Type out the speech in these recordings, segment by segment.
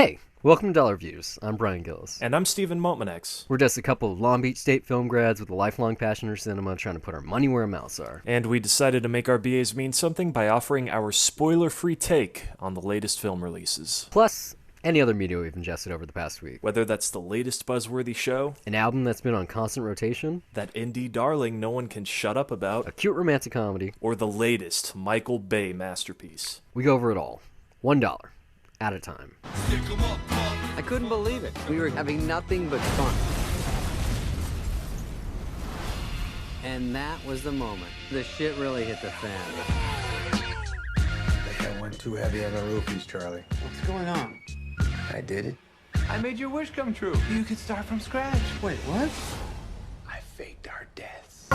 Hey, welcome to Dollar Views. I'm Brian Gillis. And I'm Stephen Montmanex. We're just a couple of Long Beach State film grads with a lifelong passion for cinema trying to put our money where our mouths are. And we decided to make our BAs mean something by offering our spoiler-free take on the latest film releases. Plus, any other media we've ingested over the past week. Whether that's the latest buzzworthy show, An album that's been on constant rotation, that indie darling no one can shut up about, a cute romantic comedy, or the latest Michael Bay masterpiece. we go over it all. $1 at a time. I couldn't believe it. We were having nothing but fun. And that was the moment. The shit really hit the fan. I think I went too heavy on the roofies, Charlie. What's going on? I did it. I made your wish come true. You could start from scratch. Wait, what? I faked our deaths.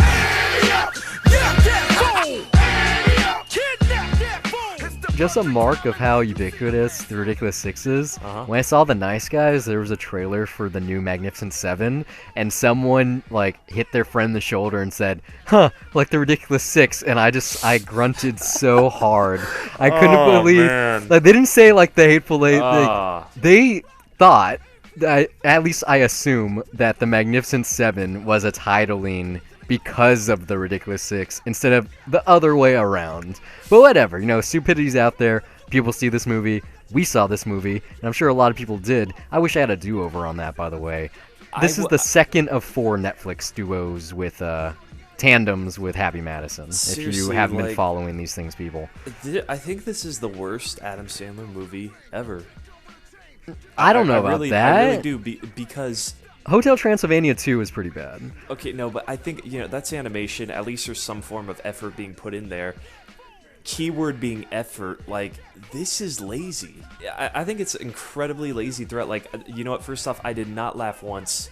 Just a mark of how ubiquitous the Ridiculous Six is. When I saw The Nice Guys, there was a trailer for the new Magnificent Seven, and someone hit their friend in the shoulder and said, "Huh, like the Ridiculous Six," and I grunted so hard. I couldn't believe they didn't say the Hateful Eight. They thought that, at least I assume, that the Magnificent Seven was a titling because of the Ridiculous Six instead of the other way around. But whatever, stupidity's out there. People see this movie. We saw this movie, and I'm sure a lot of people did. I wish I had a do-over on that, by the way. This is the second of 4 Netflix duos with tandems with Happy Madison. If you haven't been following these things, people. I think this is the worst Adam Sandler movie ever. I don't know about that. I really do, because Hotel Transylvania 2 is pretty bad. Okay, no, but I think, that's animation. At least there's some form of effort being put in there. Keyword being effort. This is lazy. I think it's incredibly lazy throughout. You know what? First off, I did not laugh once.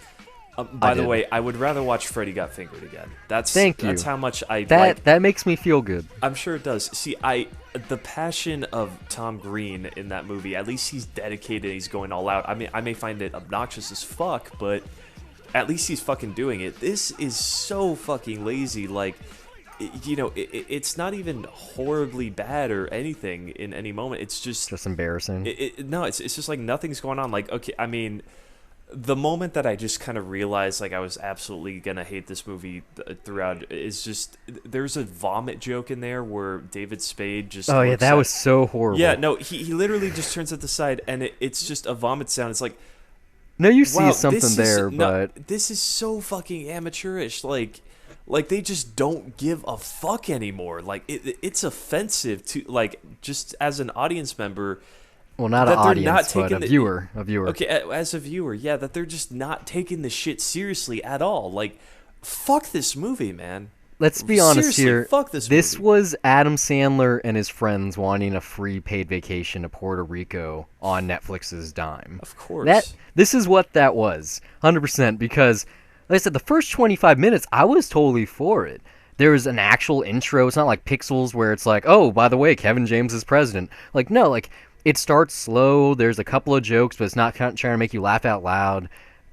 By the way, I would rather watch Freddy Got Fingered again. Thank you. That's how much I That makes me feel good. I'm sure it does. See, the passion of Tom Green in that movie, at least he's dedicated, he's going all out. I mean, I may find it obnoxious as fuck, but at least he's fucking doing it. This is so fucking lazy. It's not even horribly bad or anything in any moment. It's just embarrassing. It's just nothing's going on. Okay, I mean, the moment that I just kind of realized I was absolutely gonna hate this movie throughout is just there's a vomit joke in there where David Spade just that was so horrible. Yeah, no, he literally just turns at the side and it's just a vomit sound. It's like, no, you see wow, something there, but no, this is so fucking amateurish. Like they just don't give a fuck anymore. It's offensive to just as an audience member. Well, not an audience, but a viewer. Okay, as a viewer, yeah, that they're just not taking the shit seriously at all. Fuck this movie, man. Let's be honest Seriously, here. Fuck this This movie. was Adam Sandler and his friends wanting a free paid vacation to Puerto Rico on Netflix's dime. Of course. This is what that was, 100%, because, like I said, the first 25 minutes, I was totally for it. There was an actual intro. It's not like Pixels where it's oh, by the way, Kevin James is president. No, it starts slow. There's a couple of jokes, but it's not trying to make you laugh out loud.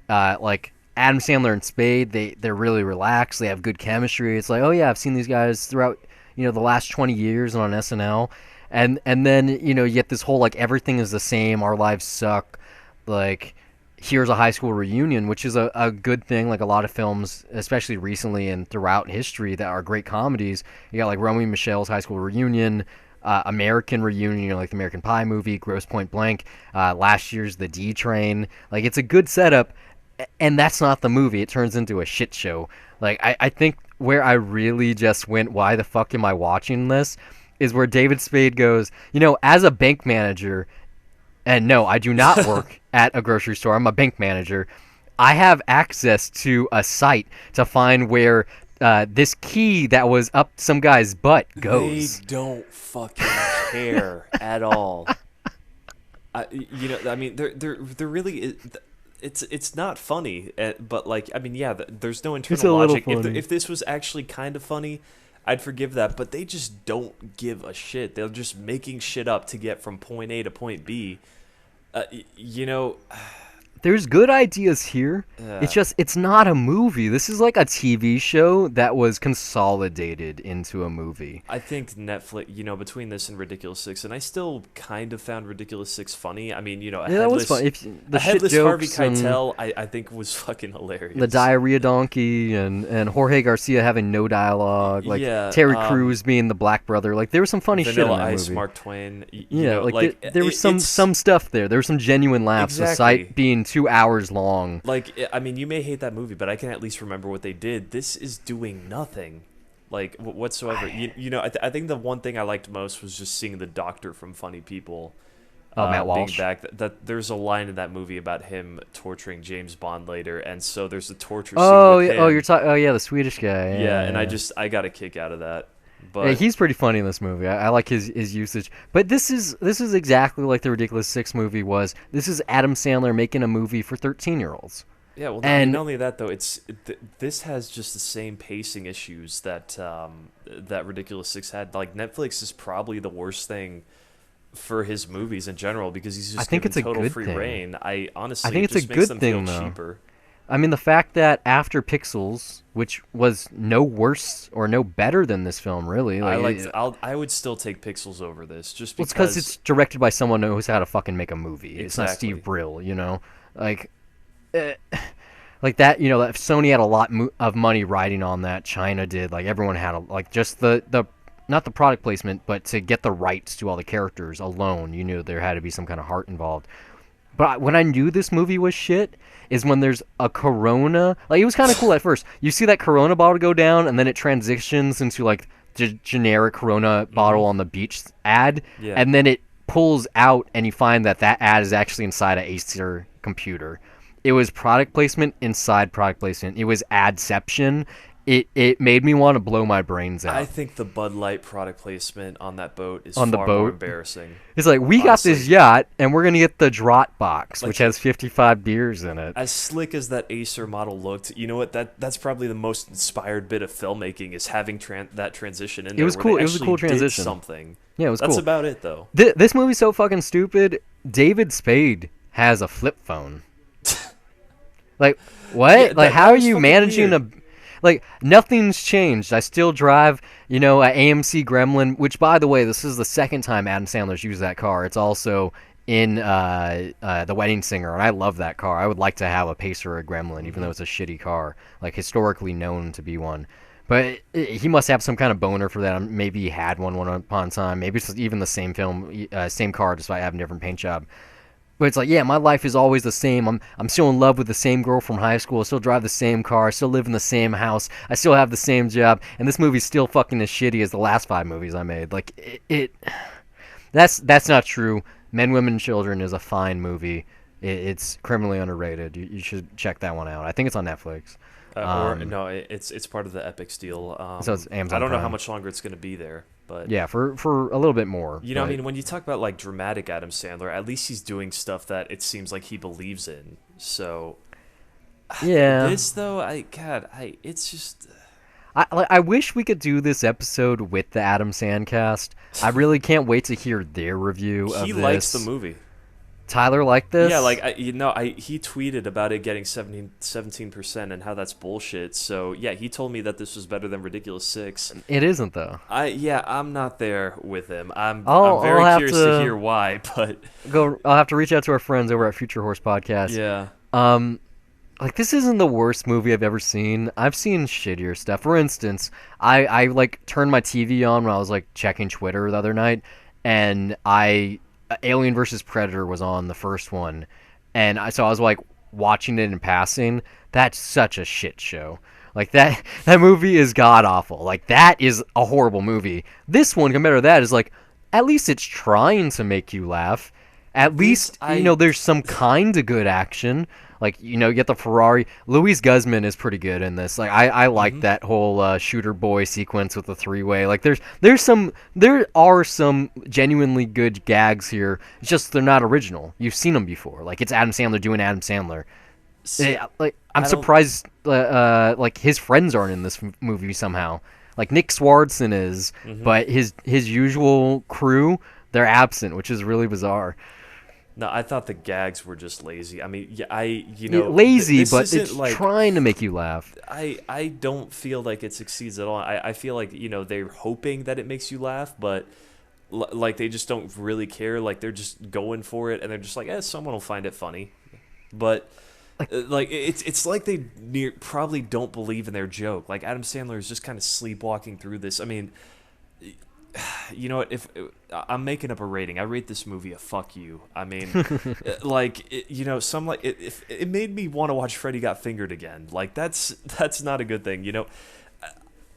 Adam Sandler and Spade, they're really relaxed. They have good chemistry. It's oh yeah, I've seen these guys throughout the last 20 years on SNL, and then you get this whole everything is the same. Our lives suck. Here's a high school reunion, which is a good thing. A lot of films, especially recently and throughout history, that are great comedies. You got Romy and Michelle's High School Reunion. American Reunion, the American Pie movie, Grosse Point Blank, last year's The D Train. It's a good setup, and that's not the movie. It turns into a shit show. I think where I really just went, why the fuck am I watching this, is where David Spade goes, as a bank manager, and no, I do not work at a grocery store. I'm a bank manager. I have access to a site to find where this key that was up some guy's butt goes. They don't fucking care at all. I mean, they're really. It's not funny, but there's no internal logic. If this was actually kind of funny, I'd forgive that. But they just don't give a shit. They're just making shit up to get from point A to point B. There's good ideas here. It's just, it's not a movie. This is like a TV show that was consolidated into a movie. I think Netflix, between this and Ridiculous Six, and I still kind of found Ridiculous Six funny. I mean, a That was headless, fun. a headless Harvey jokes and Keitel, I think was fucking hilarious. the diarrhea donkey and Jorge Garcia having no dialogue, like Terry Crews being the black brother. Like, there was some funny shit in that Ice, movie. Mark Twain. There was some stuff there. There was some genuine laughs. Exactly. The site being 2 hours long. Like, I mean, you may hate that movie, but I can at least remember what they did. This is doing nothing, like, whatsoever. I think the one thing I liked most was just seeing the doctor from Funny People. Matt Walsh. Being back. That there's a line in that movie about him torturing James Bond later, and so there's a torture scene with him. You're talking. Oh yeah, the Swedish guy. Yeah, and I got a kick out of that. But yeah, he's pretty funny in this movie. I like his usage. But this is exactly like the Ridiculous Six movie was. This is Adam Sandler making a movie for 13-year-olds. Yeah, well, and not only that though, this has just the same pacing issues that that Ridiculous Six had. Like, Netflix is probably the worst thing for his movies in general because he's just given total free reign. I think it's a good thing though. Cheaper. I mean, the fact that after Pixels, which was no worse or no better than this film, really. I would still take Pixels over this, just because. Well, it's because it's directed by someone who knows how to fucking make a movie. Exactly. It's not Steve Brill, like that. That Sony had a lot of money riding on that. China did. Like, everyone had just the not the product placement, but to get the rights to all the characters alone, you knew there had to be some kind of heart involved. But when I knew this movie was shit is when there's a Corona. Like, it was kind of cool at first. You see that Corona bottle go down, and then it transitions into, like, generic Corona bottle on the beach ad. Yeah. And then it pulls out, and you find that ad is actually inside an Acer computer. It was product placement inside product placement. It was adception. It made me want to blow my brains out. I think the Bud Light product placement on that boat is far more embarrassing. It's like, we got this yacht, and we're going to get the Draught box, which has 55 beers in it. As slick as that Acer model looked, you know what? That's probably the most inspired bit of filmmaking, is having that transition in there. It was cool. It was a cool transition. Something. Yeah, it was cool. That's about it, though. This movie's so fucking stupid. David Spade has a flip phone. Like, what? Yeah, how are you managing weird. Like, nothing's changed. I still drive, a AMC Gremlin, which, by the way, this is the second time Adam Sandler's used that car. It's also in The Wedding Singer, and I love that car. I would like to have a Pacer or a Gremlin, even though it's a shitty car, like, historically known to be one. But he must have some kind of boner for that. Maybe he had one upon a time. Maybe it's even the same same car, despite having a different paint job. But it's like, yeah, my life is always the same. I'm still in love with the same girl from high school. I still drive the same car. I still live in the same house. I still have the same job. And this movie's still fucking as shitty as the last 5 movies I made. Like, that's not true. Men, Women, Children is a fine movie. It's criminally underrated. You should check that one out. I think it's on Netflix. No, it's part of the Epic deal. So it's Amazon I don't know Prime. how much longer it's going to be there. But yeah, for a little bit more. I mean, when you talk about, like, dramatic Adam Sandler, at least he's doing stuff that it seems like he believes in. So yeah, this though, it's just. I wish we could do this episode with the Adam Sandcast. I really can't wait to hear their review of this. He likes the movie. Tyler liked this? Yeah, he tweeted about it getting 17% and how that's bullshit. So, yeah, he told me that this was better than Ridiculous Six. It isn't, though. I'm not there with him. I'm I'll very have curious to hear why, but... I'll have to reach out to our friends over at Future Horse Podcast. Yeah. Like, this isn't the worst movie I've ever seen. I've seen shittier stuff. For instance, I turned my TV on when I was, checking Twitter the other night, and Alien vs. Predator was on, the first one, and so I was watching it in passing. That's such a shit show. Like, that movie is god awful. Like, that is a horrible movie. This one, compared to that, is at least it's trying to make you laugh. At least there's some kind of good action. You get the Ferrari. Luis Guzman is pretty good in this. I like that whole shooter boy sequence with the 3-way. There are some genuinely good gags here. It's just they're not original. You've seen them before. It's Adam Sandler doing Adam Sandler. I'm surprised his friends aren't in this movie somehow. Nick Swardson is, but his usual crew, they're absent, which is really bizarre. No, I thought the gags were just lazy. I mean, yeah, lazy, this but isn't it's like, trying to make you laugh. I don't feel like it succeeds at all. I feel like, they're hoping that it makes you laugh, but like they just don't really care. Like they're just going for it, and they're just like, someone will find it funny. But like it's like they probably don't believe in their joke. Like Adam Sandler is just kind of sleepwalking through this. I mean, you know what? If I'm making up a rating, I rate this movie a fuck you. I mean, if it made me want to watch Freddy Got Fingered again. Like that's not a good thing.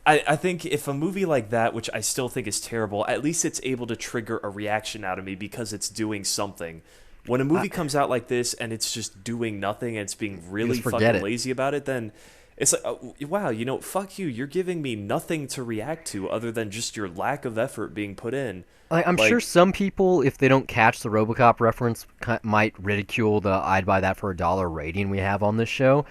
I think if a movie like that, which I still think is terrible, at least it's able to trigger a reaction out of me because it's doing something. When a movie comes out like this and it's just doing nothing and it's being really fucking lazy about it, then it's like, wow, fuck you. You're giving me nothing to react to other than just your lack of effort being put in. I'm sure some people, if they don't catch the RoboCop reference, might ridicule the "I'd buy that for $1" rating we have on this show.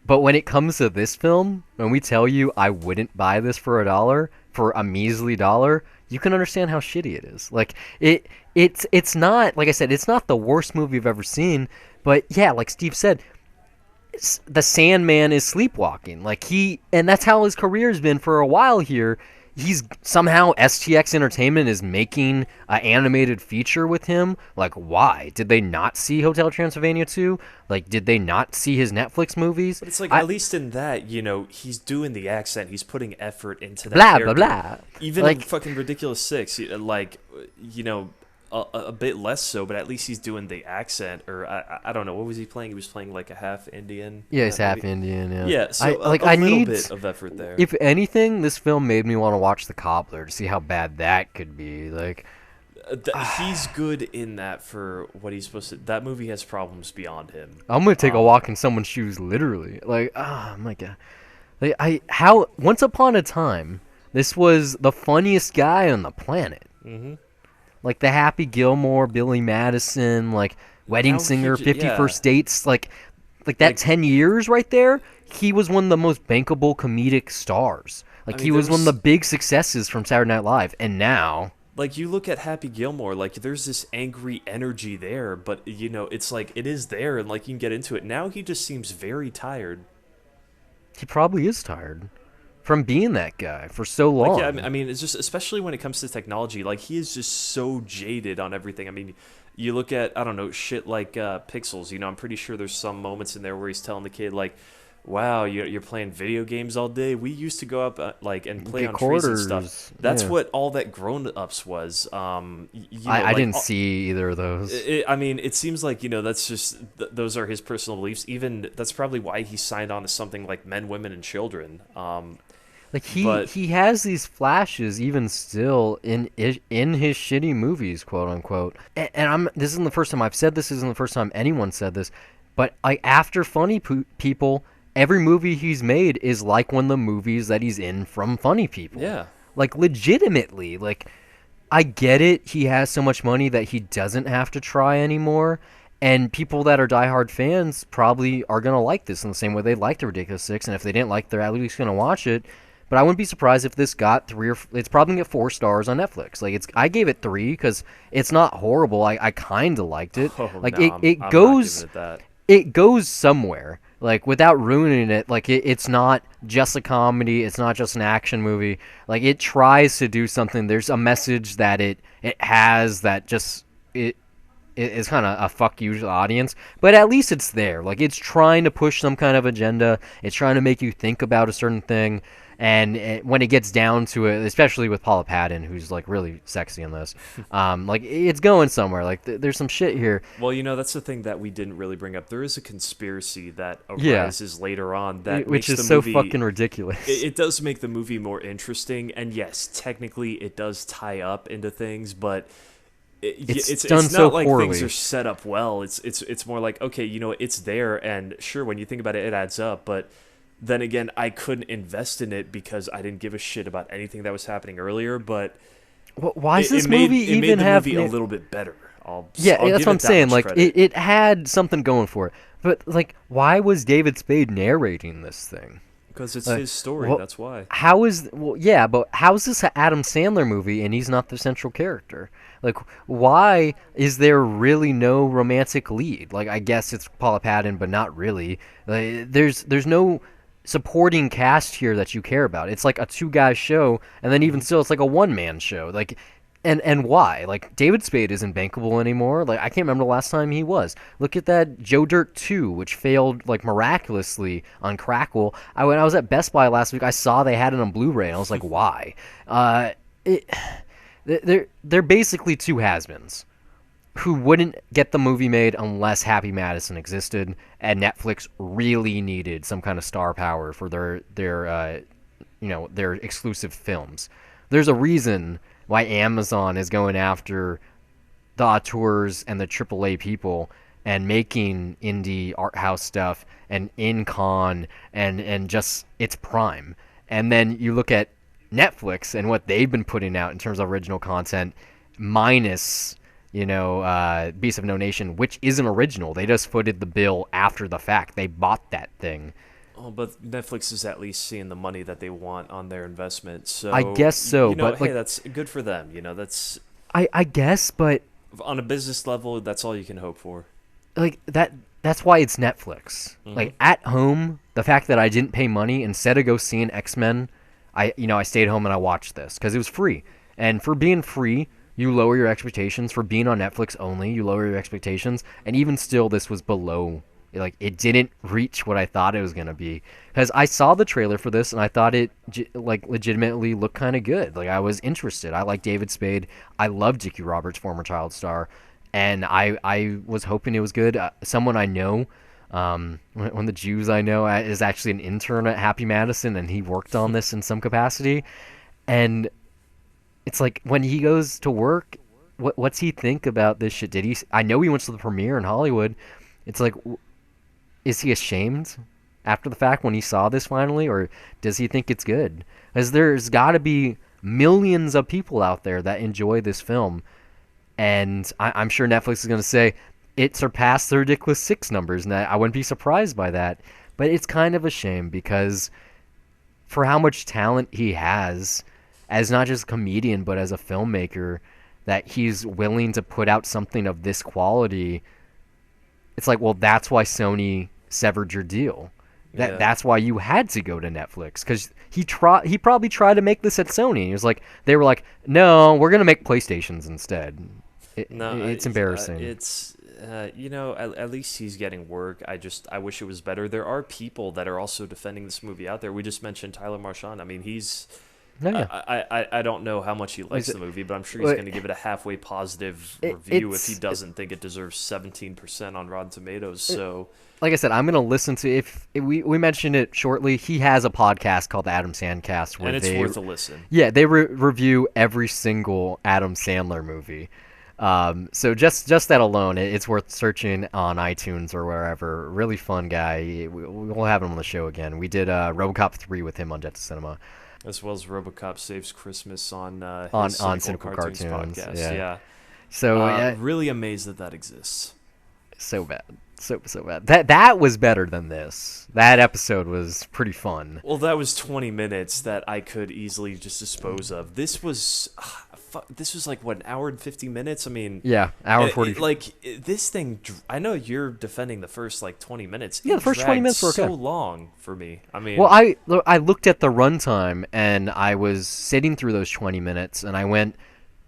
But when it comes to this film, when we tell you I wouldn't buy this for $1, for a measly $1, you can understand how shitty it is. Like it's not, like I said, it's not the worst movie I've ever seen. But yeah, like Steve said, the Sandman is sleepwalking. And that's how his career's been for a while here. He's somehow STX Entertainment is making an animated feature with him. Like, why? Did they not see Hotel Transylvania 2? Like, did they not see his Netflix movies? But it's like, at least in that, he's doing the accent. He's putting effort into that blah, character. blah, blah. Even in fucking Ridiculous 6, a bit less so, but at least he's doing the accent. Or, I don't know, what was he playing? He was playing like a half Indian. Yeah, he's half Indian, yeah. Yeah, so I need a little bit of effort there. If anything, this film made me want to watch The Cobbler to see how bad that could be. Like, he's good in that for what he's supposed to. That movie has problems beyond him. I'm gonna take a walk in someone's shoes, literally. Like, oh my god. Once upon a time, this was the funniest guy on the planet. Mm-hmm. Like the Happy Gilmore, Billy Madison, like Wedding Singer, 50 First Dates, like that 10 years right there. He was one of the most bankable comedic stars. He was one of the big successes from Saturday Night Live, and now. Like, you look at Happy Gilmore, like, there's this angry energy there, but, it's like, it is there, and, like, you can get into it. Now he just seems very tired. He probably is tired from being that guy for so long. Like, yeah, I mean, it's just, especially when it comes to technology, like, he is just so jaded on everything. I mean, you look at, I don't know, shit like Pixels, I'm pretty sure there's some moments in there where he's telling the kid, like, wow, you're playing video games all day. We used to go up and play on trees and stuff. That's what all that Grown-Ups was. I didn't see either of those. It seems like that's just those are his personal beliefs. Even that's probably why he signed on to something like Men, Women, and Children. He has these flashes even still in his shitty movies, quote unquote. And this isn't the first time I've said this. Isn't the first time anyone said this. But after Funny People. Every movie he's made is like one of the movies that he's in from Funny People. Yeah. Like, legitimately. Like, I get it. He has so much money that he doesn't have to try anymore. And people that are diehard fans probably are going to like this in the same way they liked The Ridiculous Six. And if they didn't like it, they're at least going to watch it. But I wouldn't be surprised if this got it's probably going to get 4 stars on Netflix. Like, I gave it 3 because it's not horrible. I kind of liked it. I'm goes... not giving it that. It goes somewhere. Like, without ruining it, like, it's not just a comedy, it's not just an action movie. Like, it tries to do something. There's a message that it has that just, it is kind of a fuck you to the audience. But at least it's there. Like, it's trying to push some kind of agenda. It's trying to make you think about a certain thing. And when it gets down to it, especially with Paula Patton, who's, like, really sexy in this, like, it's going somewhere. Like, there's some shit here. Well, that's the thing that we didn't really bring up. There is a conspiracy that arises later on that which makes is the so movie, fucking ridiculous. It does make the movie more interesting. And, yes, technically it does tie up into things, but... It's done not so like poorly. Things are set up well. It's more like, okay, it's there, and sure, when you think about it, it adds up, but... Then again, I couldn't invest in it because I didn't give a shit about anything that was happening earlier. But why does this movie even made the have movie a little bit better? I'll that's give what I'm it that saying. much Like credit. it had something going for it. But like, why was David Spade narrating this thing? Because it's his story. That's why. But how is this an Adam Sandler movie and he's not the central character? Like, why is there really no romantic lead? Like, I guess it's Paula Patton, but not really. Like, there's no supporting cast here that you care about. It's like a two-guy show, and then even still, it's like a one-man show. Like, and why? Like, David Spade isn't bankable anymore. Like, I can't remember the last time he was. Look at that Joe Dirt 2, which failed, like, miraculously on Crackle. When I was at Best Buy last week, I saw they had it on Blu-ray, and I was like, why? They're basically two has-beens who wouldn't get the movie made unless Happy Madison existed, and Netflix really needed some kind of star power for their exclusive films. There's a reason why Amazon is going after the auteurs and the AAA people and making indie art house stuff and in con and just its prime. And then you look at Netflix and what they've been putting out in terms of original content, minus Beast of No Nation, which isn't original. They just footed the bill after the fact. They bought that thing. Oh, but Netflix is at least seeing the money that they want on their investment. So I guess so, but hey, like, that's good for them. That's I guess, but on a business level, that's all you can hope for. Like that's why it's Netflix. Like, at home, the fact that I didn't pay money, instead of go seeing X-Men, I stayed home and I watched this because it was free. And for being free, you lower your expectations. For being on Netflix only, you lower your expectations. And even still, this was below. Like, it didn't reach what I thought it was going to be. Because I saw the trailer for this, and I thought it, legitimately looked kind of good. Like, I was interested. I like David Spade. I love Dickie Roberts, former child star. And I was hoping it was good. Someone I know, one of the Jews I know, is actually an intern at Happy Madison, and he worked on this in some capacity. And it's like, when he goes to work, what's he think about this shit? I know he went to the premiere in Hollywood. It's like, is he ashamed after the fact when he saw this finally, or does he think it's good? Because there's got to be millions of people out there that enjoy this film, and I'm sure Netflix is going to say it surpassed the ridiculous 6 numbers, and I wouldn't be surprised by that. But it's kind of a shame, because for how much talent he has, as not just a comedian but as a filmmaker, that he's willing to put out something of this quality. It's like, well, that's why Sony severed your deal. That's why you had to go to Netflix, because he probably tried to make this at Sony. He was like, they were like, no, we're gonna make PlayStations instead. It's embarrassing. At least he's getting work. I wish it was better. There are people that are also defending this movie out there. We just mentioned Tyler Marchand. I mean, he's. I don't know how much he likes the movie, but I'm sure he's going to give it a halfway positive review if he doesn't think it deserves 17% on Rotten Tomatoes. So, like I said, I'm going to listen to if we mentioned it shortly. He has a podcast called the Adam Sandcast, where and it's worth a listen. Yeah, they review every single Adam Sandler movie. So just that alone, it's worth searching on iTunes or wherever. Really fun guy. We'll have him on the show again. We did RoboCop 3 with him on Jet to Cinema. As well as RoboCop Saves Christmas on Cynical Cartoons podcast. Yeah. So really amazed that exists. So bad. So bad. That was better than this. That episode was pretty fun. Well, that was 20 minutes that I could easily just dispose of. This was like, what, an hour and 50 minutes? I mean, yeah, hour and 40. This thing, I know you're defending the first 20 minutes. Yeah, the first 20 minutes were okay. So long for me. I mean, well, I looked at the runtime, and I was sitting through those 20 minutes, and I went,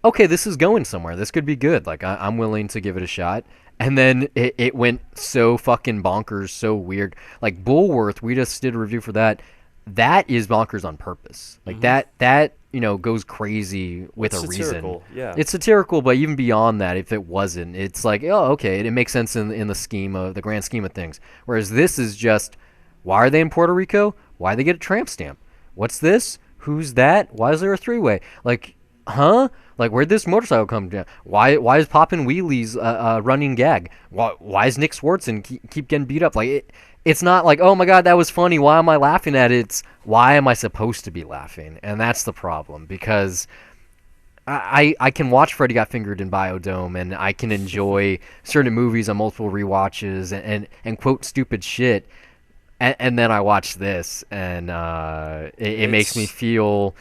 okay, this is going somewhere. This could be good. Like, I'm willing to give it a shot. And then it went so fucking bonkers, so weird. Like, Bullworth, we just did a review for that. That is bonkers on purpose. Like, that goes crazy with a reason. Satirical, yeah. It's satirical, but even beyond that, if it wasn't, it's like, oh, okay, it makes sense in the grand scheme of things. Whereas this is just, why are they in Puerto Rico? Why they get a tramp stamp? What's this? Who's that? Why is there a three-way? Like, huh? Like, where'd this motorcycle come down? Why is Poppin' Wheelies a running gag? Why is Nick Swartzen keep getting beat up? Like, it's not like, oh my god, that was funny, why am I laughing at it? It's, why am I supposed to be laughing? And that's the problem, because I can watch Freddy Got Fingered in Biodome, and I can enjoy certain movies on multiple rewatches and quote stupid shit, and then I watch this, and it makes me feel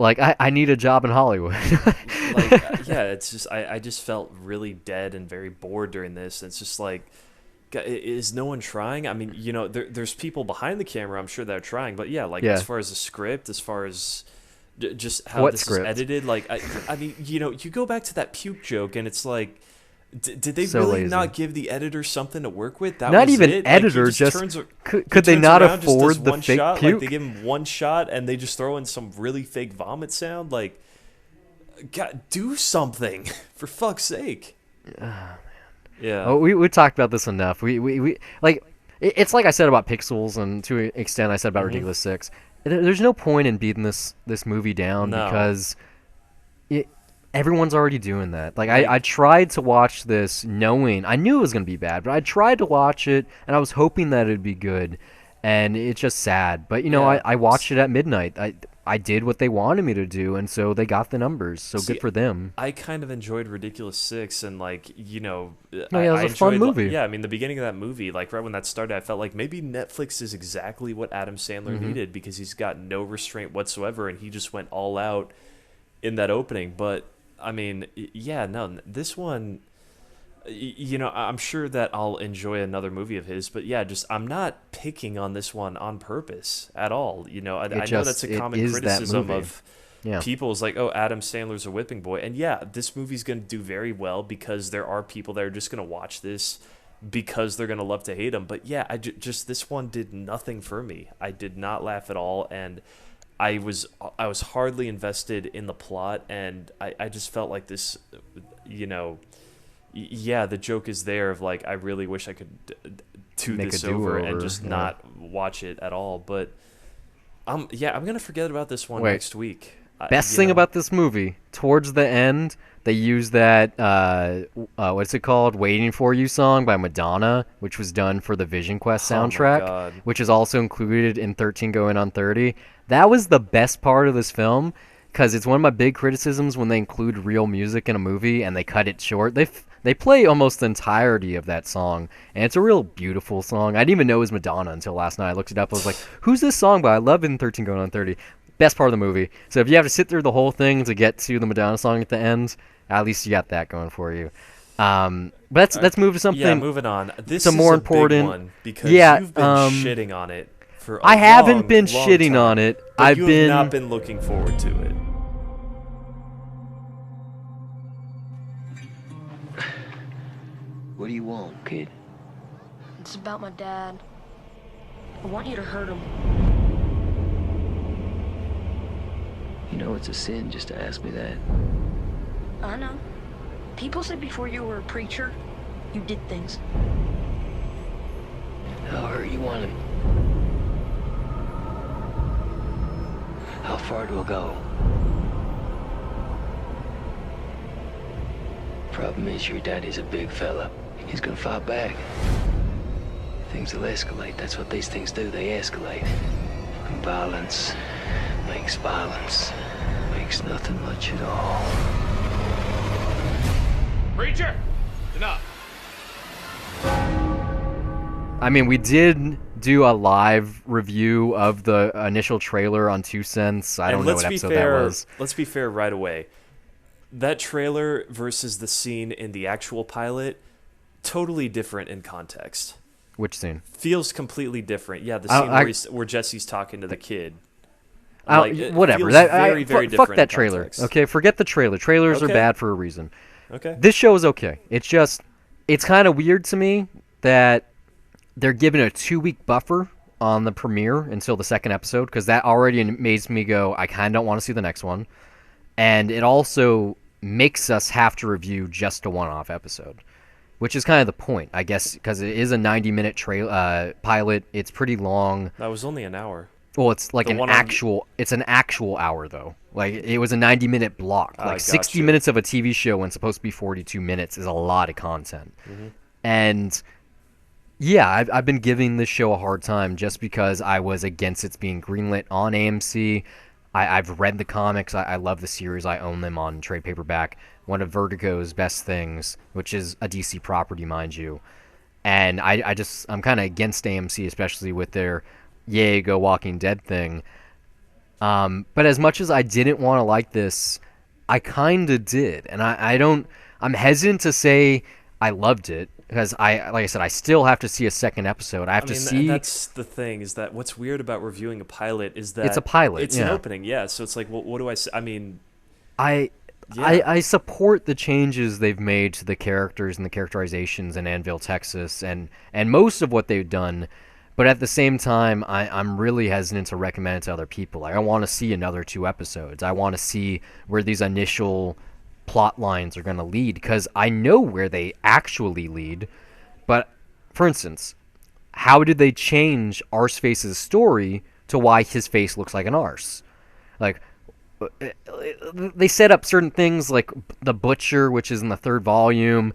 Like, I need a job in Hollywood. Yeah, it's just I just felt really dead and very bored during this. It's just like, is no one trying? I mean, there's people behind the camera, I'm sure, that are trying, but yeah, like, Yeah. as far as the script, as far as just how What this script? is edited, like, I mean, you go back to that puke joke, and it's like, did they So really lazy. not give the editor something to work with? That Not was even it? editor, Like, he just turns, could he they turns not around, just does afford the one fake shot? puke? Like, they give him one shot, and they just throw in some really fake vomit sound. Like, God, do something for fuck's sake. Yeah. Oh, we talked about this enough. We like it's like I said about Pixels, and to an extent I said about Ridiculous 6. There's no point in beating this movie down No. because everyone's already doing that. Like, I tried to watch this knowing I knew it was gonna be bad, but I tried to watch it and I was hoping that it'd be good, and it's just sad. But Yeah. I watched it at midnight. I did what they wanted me to do, and so they got the numbers. So See, good for them. I kind of enjoyed Ridiculous 6, and like, yeah, it was I a fun enjoyed, movie. Yeah, I mean, the beginning of that movie, like right when that started, I felt like maybe Netflix is exactly what Adam Sandler Mm-hmm. needed, because he's got no restraint whatsoever, and he just went all out in that opening. But I mean, yeah, no, this one, I'm sure that I'll enjoy another movie of his, but yeah, just I'm not picking on this one on purpose at all. I know that's a common is that criticism movie. of Yeah. people, is like, oh, Adam Sandler's a whipping boy. And yeah, this movie's going to do very well because there are people that are just going to watch this because they're going to love to hate him. But yeah, just this one did nothing for me. I did not laugh at all, and I was hardly invested in the plot, and I just felt like this, yeah, the joke is there of like, I really wish I could do Make this a over do-over, and just yeah. not watch it at all. But I'm going to forget about this one Wait. next week. Best thing about this movie, towards the end, they use that what's it called, "Waiting for You" song by Madonna, which was done for the Vision Quest Oh my soundtrack, God. which is also included in 13 Going on 30. That was the best part of this film, because it's one of my big criticisms when they include real music in a movie and they cut it short. They play almost the entirety of that song, and it's a real beautiful song. I didn't even know it was Madonna until last night. I looked it up. I was like, who's this song by? I love it in 13 Going on 30. Best part of the movie. So if you have to sit through the whole thing to get to the Madonna song at the end, at least you got that going for you. But let's move to something. Yeah, moving on. This some is more a big important- one because Yeah, you've been shitting on it for a I haven't long, been long shitting time, on it. but I've you been- have not been looking forward to it. What do you want, kid? It's about my dad. I want you to hurt him. You know it's a sin just to ask me that. I know. People said before you were a preacher, you did things. How hurt you want him? How far to go? Problem is, your daddy's a big fella. He's gonna fight back. Things will escalate. That's what these things do. They escalate. And violence makes violence. Makes nothing much at all. Preacher! Enough. I mean, we did do a live review of the initial trailer on 2 Cents. I don't know what episode that was. Let's be fair right away. That trailer versus the scene in the actual pilot, totally different in context. Which scene? Feels completely different. Yeah, the scene where Jesse's talking to the kid. It whatever. feels That very, very fuck different that in trailer. context. Okay, forget the trailer. Trailers are Okay. bad for a reason. Okay. This show is okay. It's kind of weird to me that they're giving a 2-week buffer on the premiere until the second episode, because that already makes me go, I kind of don't want to see the next one. And it also makes us have to review just a one-off episode, which is kind of the point, I guess, because it is a 90-minute pilot. It's pretty long. That was only an hour. Well, it's like The an one on- actual. It's an actual hour though. Like, it was a 90-minute block. Like 60 gotcha. minutes of a TV show when it's supposed to be 42 minutes is a lot of content. Mm-hmm. And yeah, I've been giving this show a hard time just because I was against its being greenlit on AMC. I've read the comics. I love the series. I own them on trade paperback. One of Vertigo's best things, which is a DC property, mind you. And I'm kind of against AMC, especially with their yay, go Walking Dead thing. But as much as I didn't want to like this, I kind of did, and I'm hesitant to say I loved it because like I said, I still have to see a second episode. I have to see. That's the thing, is that what's weird about reviewing a pilot is that it's a pilot. It's an opening, yeah. So it's like, well, what do I say? I mean, I support the changes they've made to the characters and the characterizations in Anvil, Texas, and most of what they've done. But at the same time, I'm really hesitant to recommend it to other people. Like, I want to see another 2 episodes. I want to see where these initial plot lines are going to lead, because I know where they actually lead. But, for instance, how did they change Arseface's story to why his face looks like an arse? Like, they set up certain things like the Butcher, which is in the 3rd volume.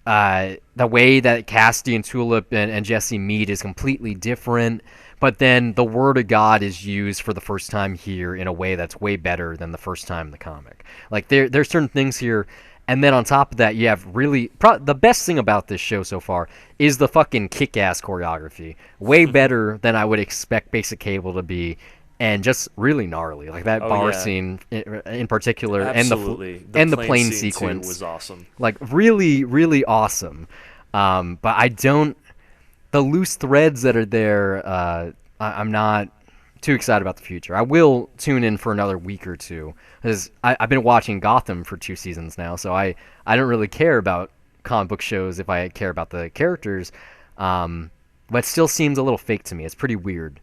The way that Cassidy and Tulip and Jesse meet is completely different, but then the Word of God is used for the first time here in a way that's way better than the first time in the comic. Like, there's certain things here, and then on top of that, you have really the best thing about this show so far is the fucking kick-ass choreography. Way better than I would expect Basic Cable to be. And just really gnarly, like that bar scene in particular, absolutely. and the plane sequence was awesome. Like, really, really awesome. But I don't, the loose threads that are there. I'm not too excited about the future. I will tune in for another week or two, because I've been watching Gotham for 2 seasons now, so I don't really care about comic book shows if I care about the characters. But it still seems a little fake to me. It's pretty weird.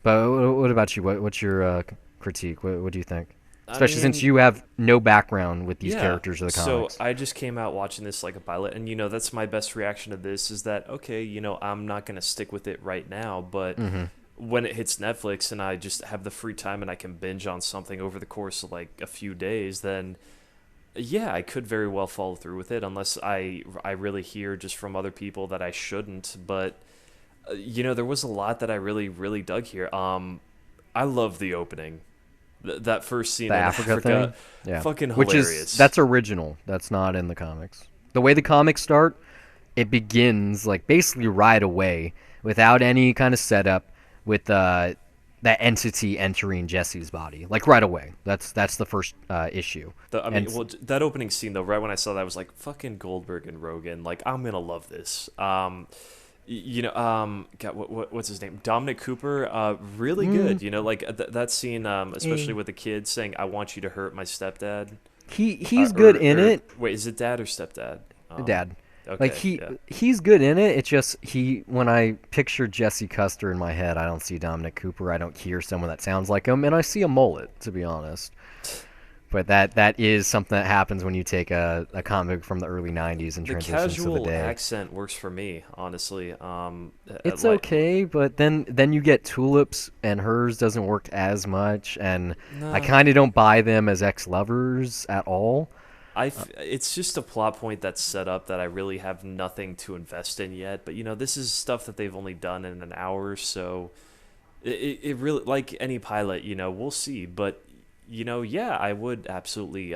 But what about you? What's your critique? What do you think? Especially since you have no background with these characters or the comics. So I just came out watching this like a pilot, and that's my best reaction to this is that, okay, I'm not going to stick with it right now, but when it hits Netflix and I just have the free time and I can binge on something over the course of like a few days, then yeah, I could very well follow through with it, unless I really hear just from other people that I shouldn't. But there was a lot that I really, really dug here. I love the opening. That first scene the in Africa thing? Yeah. Fucking hilarious. That's original. That's not in the comics. The way the comics start, it begins like basically right away without any kind of setup with that entity entering Jesse's body. Like right away. That's the first issue. That opening scene though, right when I saw that, I was like, fucking Goldberg and Rogen. Like, I'm going to love this. God, what's his name? Dominic Cooper, really good. Like that scene, especially with the kid saying, "I want you to hurt my stepdad." He's good in it. Wait, is it dad or stepdad? Dad. Okay, like he's good in it. It's just when I picture Jesse Custer in my head, I don't see Dominic Cooper. I don't hear someone that sounds like him, and I see a mullet, to be honest. But that is something that happens when you take a comic from the early 90s and transition to the day. The casual accent works for me, honestly. It's okay, but then you get Tulips, and hers doesn't work as much, and I kind of don't buy them as ex-lovers at all. It's just a plot point that's set up that I really have nothing to invest in yet. But, this is stuff that they've only done in an hour, so it really, like any pilot, we'll see. But I would absolutely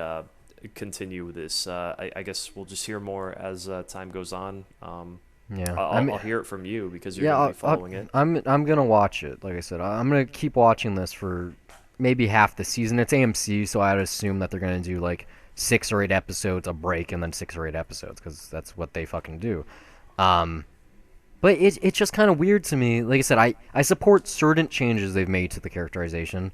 continue with this. I guess we'll just hear more as time goes on. I'll hear it from you because you're going to be following it. I'm gonna watch it. Like I said, I'm gonna keep watching this for maybe half the season. It's AMC, so I'd assume that they're gonna do like 6 or 8 episodes, a break, and then 6 or 8 episodes because that's what they fucking do. But it's just kind of weird to me. Like I said, I support certain changes they've made to the characterization.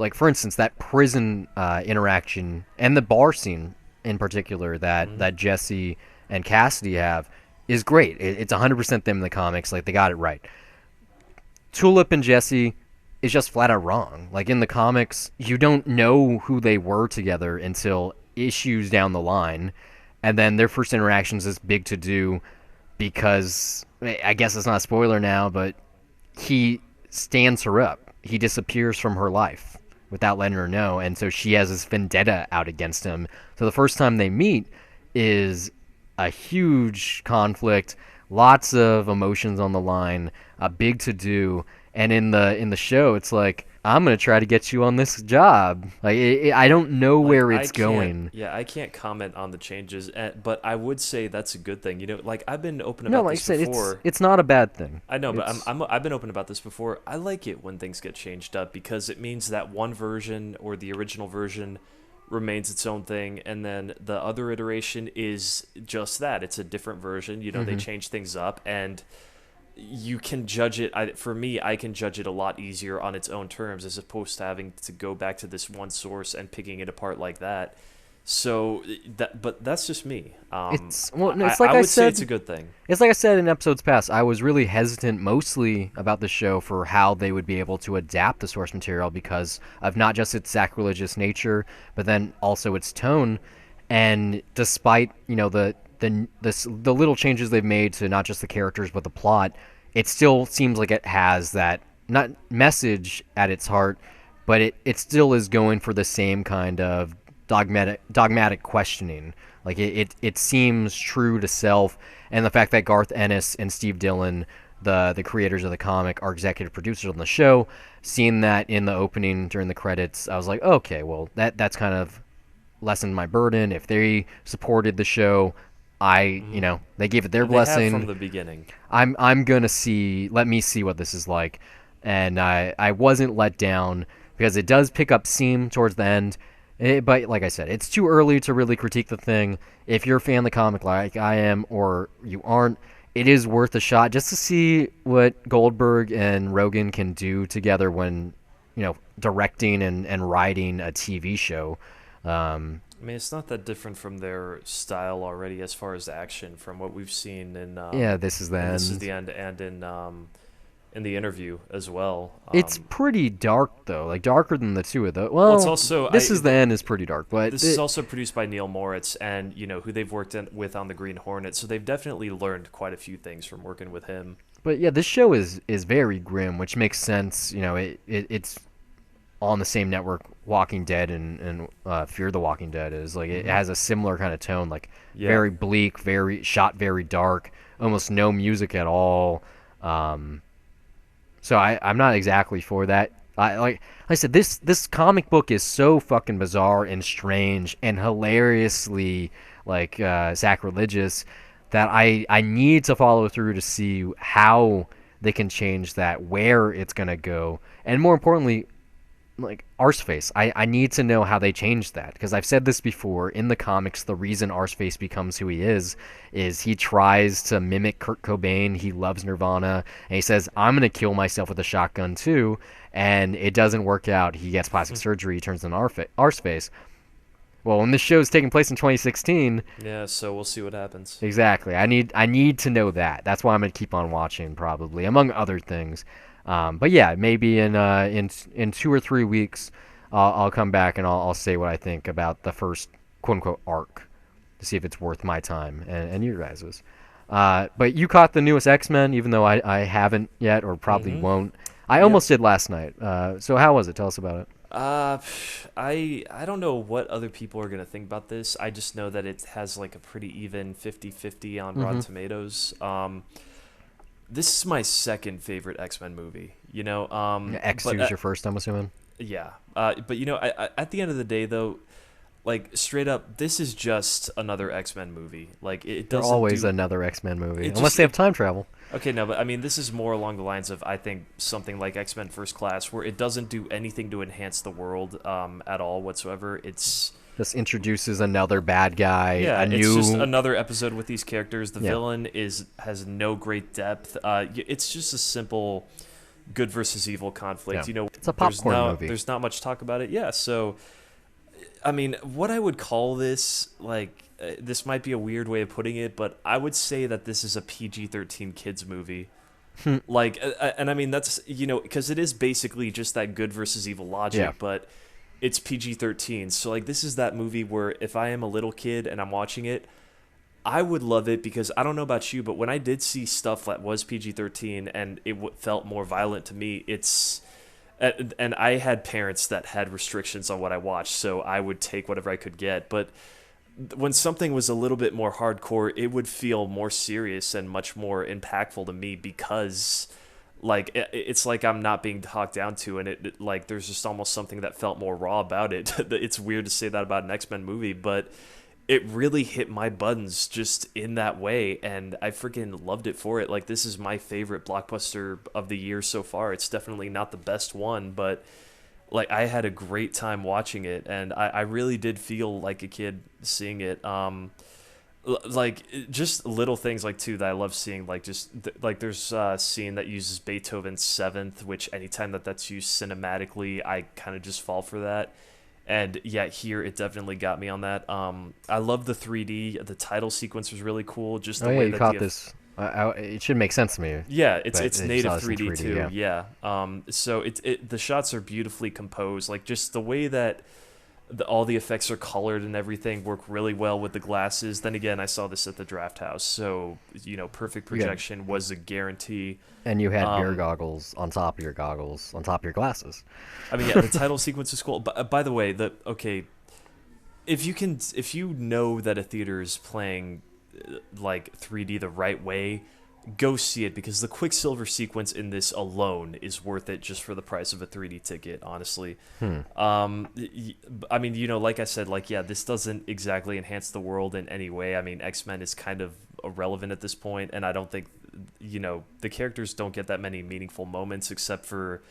Like, for instance, that prison interaction and the bar scene in particular that Jesse and Cassidy have is great. It's 100% them in the comics. Like, they got it right. Tulip and Jesse is just flat out wrong. Like, in the comics, you don't know who they were together until issues down the line. And then their first interaction is this big to-do because, I guess it's not a spoiler now, but he stands her up. He disappears from her life without letting her know, and so she has this vendetta out against him. So the first time they meet is a huge conflict, lots of emotions on the line, a big to-do, and in the show, it's like I'm gonna try to get you on this job. Like I don't know where I it's can't- going. Yeah, I can't comment on the changes, but I would say that's a good thing. You know, like I've been open No, about like I this said, before. it's not a bad thing. I know, but It's- I've been open about this before. I like it when things get changed up because it means that one version or the original version remains its own thing, and then the other iteration is just that. It's a different version. You know, they change things up, and you can judge it. For me, I can judge it a lot easier on its own terms as opposed to having to go back to this one source and picking it apart like that. So but that's just me. It's well, no, it's like I I would say said. it's a good thing. It's like I said in episodes past, I was really hesitant mostly about the show for how they would be able to adapt the source material because of not just its sacrilegious nature, but then also its tone. And despite, the little changes they've made to not just the characters but the plot, it still seems like it has that not message at its heart, but it still is going for the same kind of dogmatic questioning. Like it seems true to self, and the fact that Garth Ennis and Steve Dillon, the creators of the comic, are executive producers on the show, seeing that in the opening during the credits, I was like, okay, well that's kind of lessened my burden. If they supported the show, they gave it their They blessing. have from the beginning. I'm gonna let me see what this is like, and I wasn't let down because it does pick up steam towards the end. But like I said, it's too early to really critique the thing. If you're a fan of the comic like I am, or you aren't, it is worth a shot just to see what Goldberg and Rogen can do together when, directing and writing a TV show. I mean, it's not that different from their style already as far as action from what we've seen in. This is the end. This is the end, and in the interview as well. It's pretty dark though, like darker than the two of those. Well, it's also This is the end is pretty dark, but this is also produced by Neil Moritz, and who they've worked with on the Green Hornet, so they've definitely learned quite a few things from working with him. But yeah, this show is very grim, which makes sense. It's on the same network Walking Dead and Fear the Walking Dead is. Like it has a similar kind of tone, like very bleak, very dark, almost no music at all. So I'm not exactly for that. Like I said, this comic book is so fucking bizarre and strange and hilariously sacrilegious that I need to follow through to see how they can change that, where it's gonna go, and more importantly, like Arseface. I need to know how they changed that, because I've said this before. In the comics, the reason Arseface becomes who he is he tries to mimic Kurt Cobain. He loves Nirvana, and he says, I'm going to kill myself with a shotgun too, and it doesn't work out. He gets plastic surgery, he turns into Arseface. Well, when this show is taking place in 2016... Yeah, so we'll see what happens. Exactly. I need to know that. That's why I'm going to keep on watching, probably, among other things. But yeah, maybe in 2 or 3 weeks, I'll come back and I'll say what I think about the first quote unquote arc to see if it's worth my time and your guys's. But you caught the newest X-Men, even though I haven't yet, or probably won't. I almost did last night. So how was it? Tell us about it. I don't know what other people are gonna think about this. I just know that it has like a pretty even 50-50 on Rotten Tomatoes. This is my second favorite X-Men movie. X2 is your first, I'm assuming. Yeah, but at the end of the day, though, like straight up, this is just another X-Men movie. Like it doesn't. There's always another X-Men movie, unless just- they have time travel. Okay, no, but I mean, this is more along the lines of, I think, something like X-Men First Class, where it doesn't do anything to enhance the world at all whatsoever. It's This introduces another bad guy. yeah, it's it's just another episode with these characters. The Yeah. villain has no great depth. It's just a simple good versus evil conflict. Yeah. It's a popcorn movie. There's not much talk about it. Yeah, so I mean, what I would call this, this might be a weird way of putting it, but I would say that this is a PG-13 kids movie. And I mean, that's, because it is basically just that good versus evil logic, Yeah. but it's PG-13. So, this is that movie where if I am a little kid and I'm watching it, I would love it, because I don't know about you, but when I did see stuff that was PG-13 and it felt more violent to me, and I had parents that had restrictions on what I watched, so I would take whatever I could get. But when something was a little bit more hardcore, it would feel more serious and much more impactful to me, because like it's like I'm not being talked down to, and like there's just almost something that felt more raw about it. It's weird to say that about an X-Men movie, but it really hit my buttons just in that way, and I freaking loved it for it. Like, this is my favorite blockbuster of the year so far. It's definitely not the best one, but like I had a great time watching it, and I really did feel like a kid seeing it. Like just little things like too that I love seeing, like just like there's a scene that uses Beethoven's Seventh, which anytime that's used cinematically, I kind of just fall for that. And yeah, here it definitely got me on that. I love the 3D. The title sequence was really cool. Just the Oh yeah, way you that caught this. It should make sense to me. yeah, it's But it's they native saw this in 3D 3D, too. yeah. Yeah. So the shots are beautifully composed. Like just the way that all the effects are colored and everything work really well with the glasses. Then again, I saw this at the Draft House, so perfect projection was a guarantee. And you had beer goggles on top of your glasses. I mean, yeah, the title sequence is cool. But by the way, if you know that a theater is playing like 3D the right way, go see it, because the Quicksilver sequence in this alone is worth it just for the price of a 3D ticket, honestly. I mean, like I said, like, yeah, this doesn't exactly enhance the world in any way. I mean, X-Men is kind of irrelevant at this point, and I don't think, the characters don't get that many meaningful moments except for,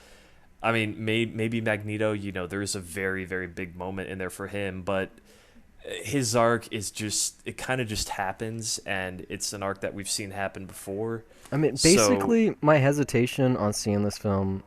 I mean, maybe Magneto, there is a very, very big moment in there for him, but his arc is just, it kind of just happens, and it's an arc that we've seen happen before. I mean, basically, my hesitation on seeing this film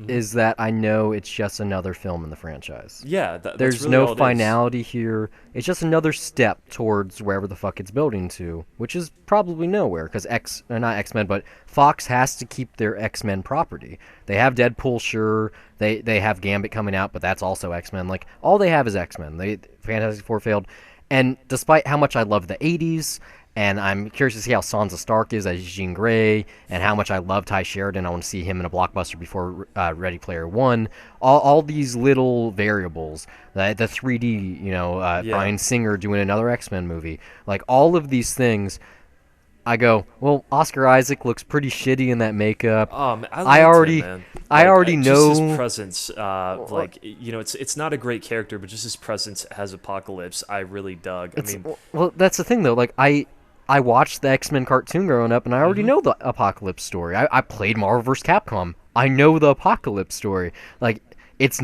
is that I know it's just another film in the franchise. Yeah, that's there's really no all it is. finality here. It's just another step towards wherever the fuck it's building to, which is probably nowhere, because not X-Men, but Fox has to keep their X-Men property. They have Deadpool, sure. They have Gambit coming out, but that's also X-Men. Like, all they have is X-Men. Fantastic Four failed. And despite how much I love the 80s, and I'm curious to see how Sansa Stark is as Jean Grey, and how much I love Ty Sheridan. I want to see him in a blockbuster before Ready Player One. All these little variables, the 3D, Bryan Singer doing another X-Men movie, like all of these things. I go, well, Oscar Isaac looks pretty shitty in that makeup. I already know his presence. It's not a great character, but just his presence as Apocalypse, I really dug. Well, that's the thing though. Like I watched the X-Men cartoon growing up, and I already know the Apocalypse story. I played Marvel vs. Capcom. I know the Apocalypse story. Like, it's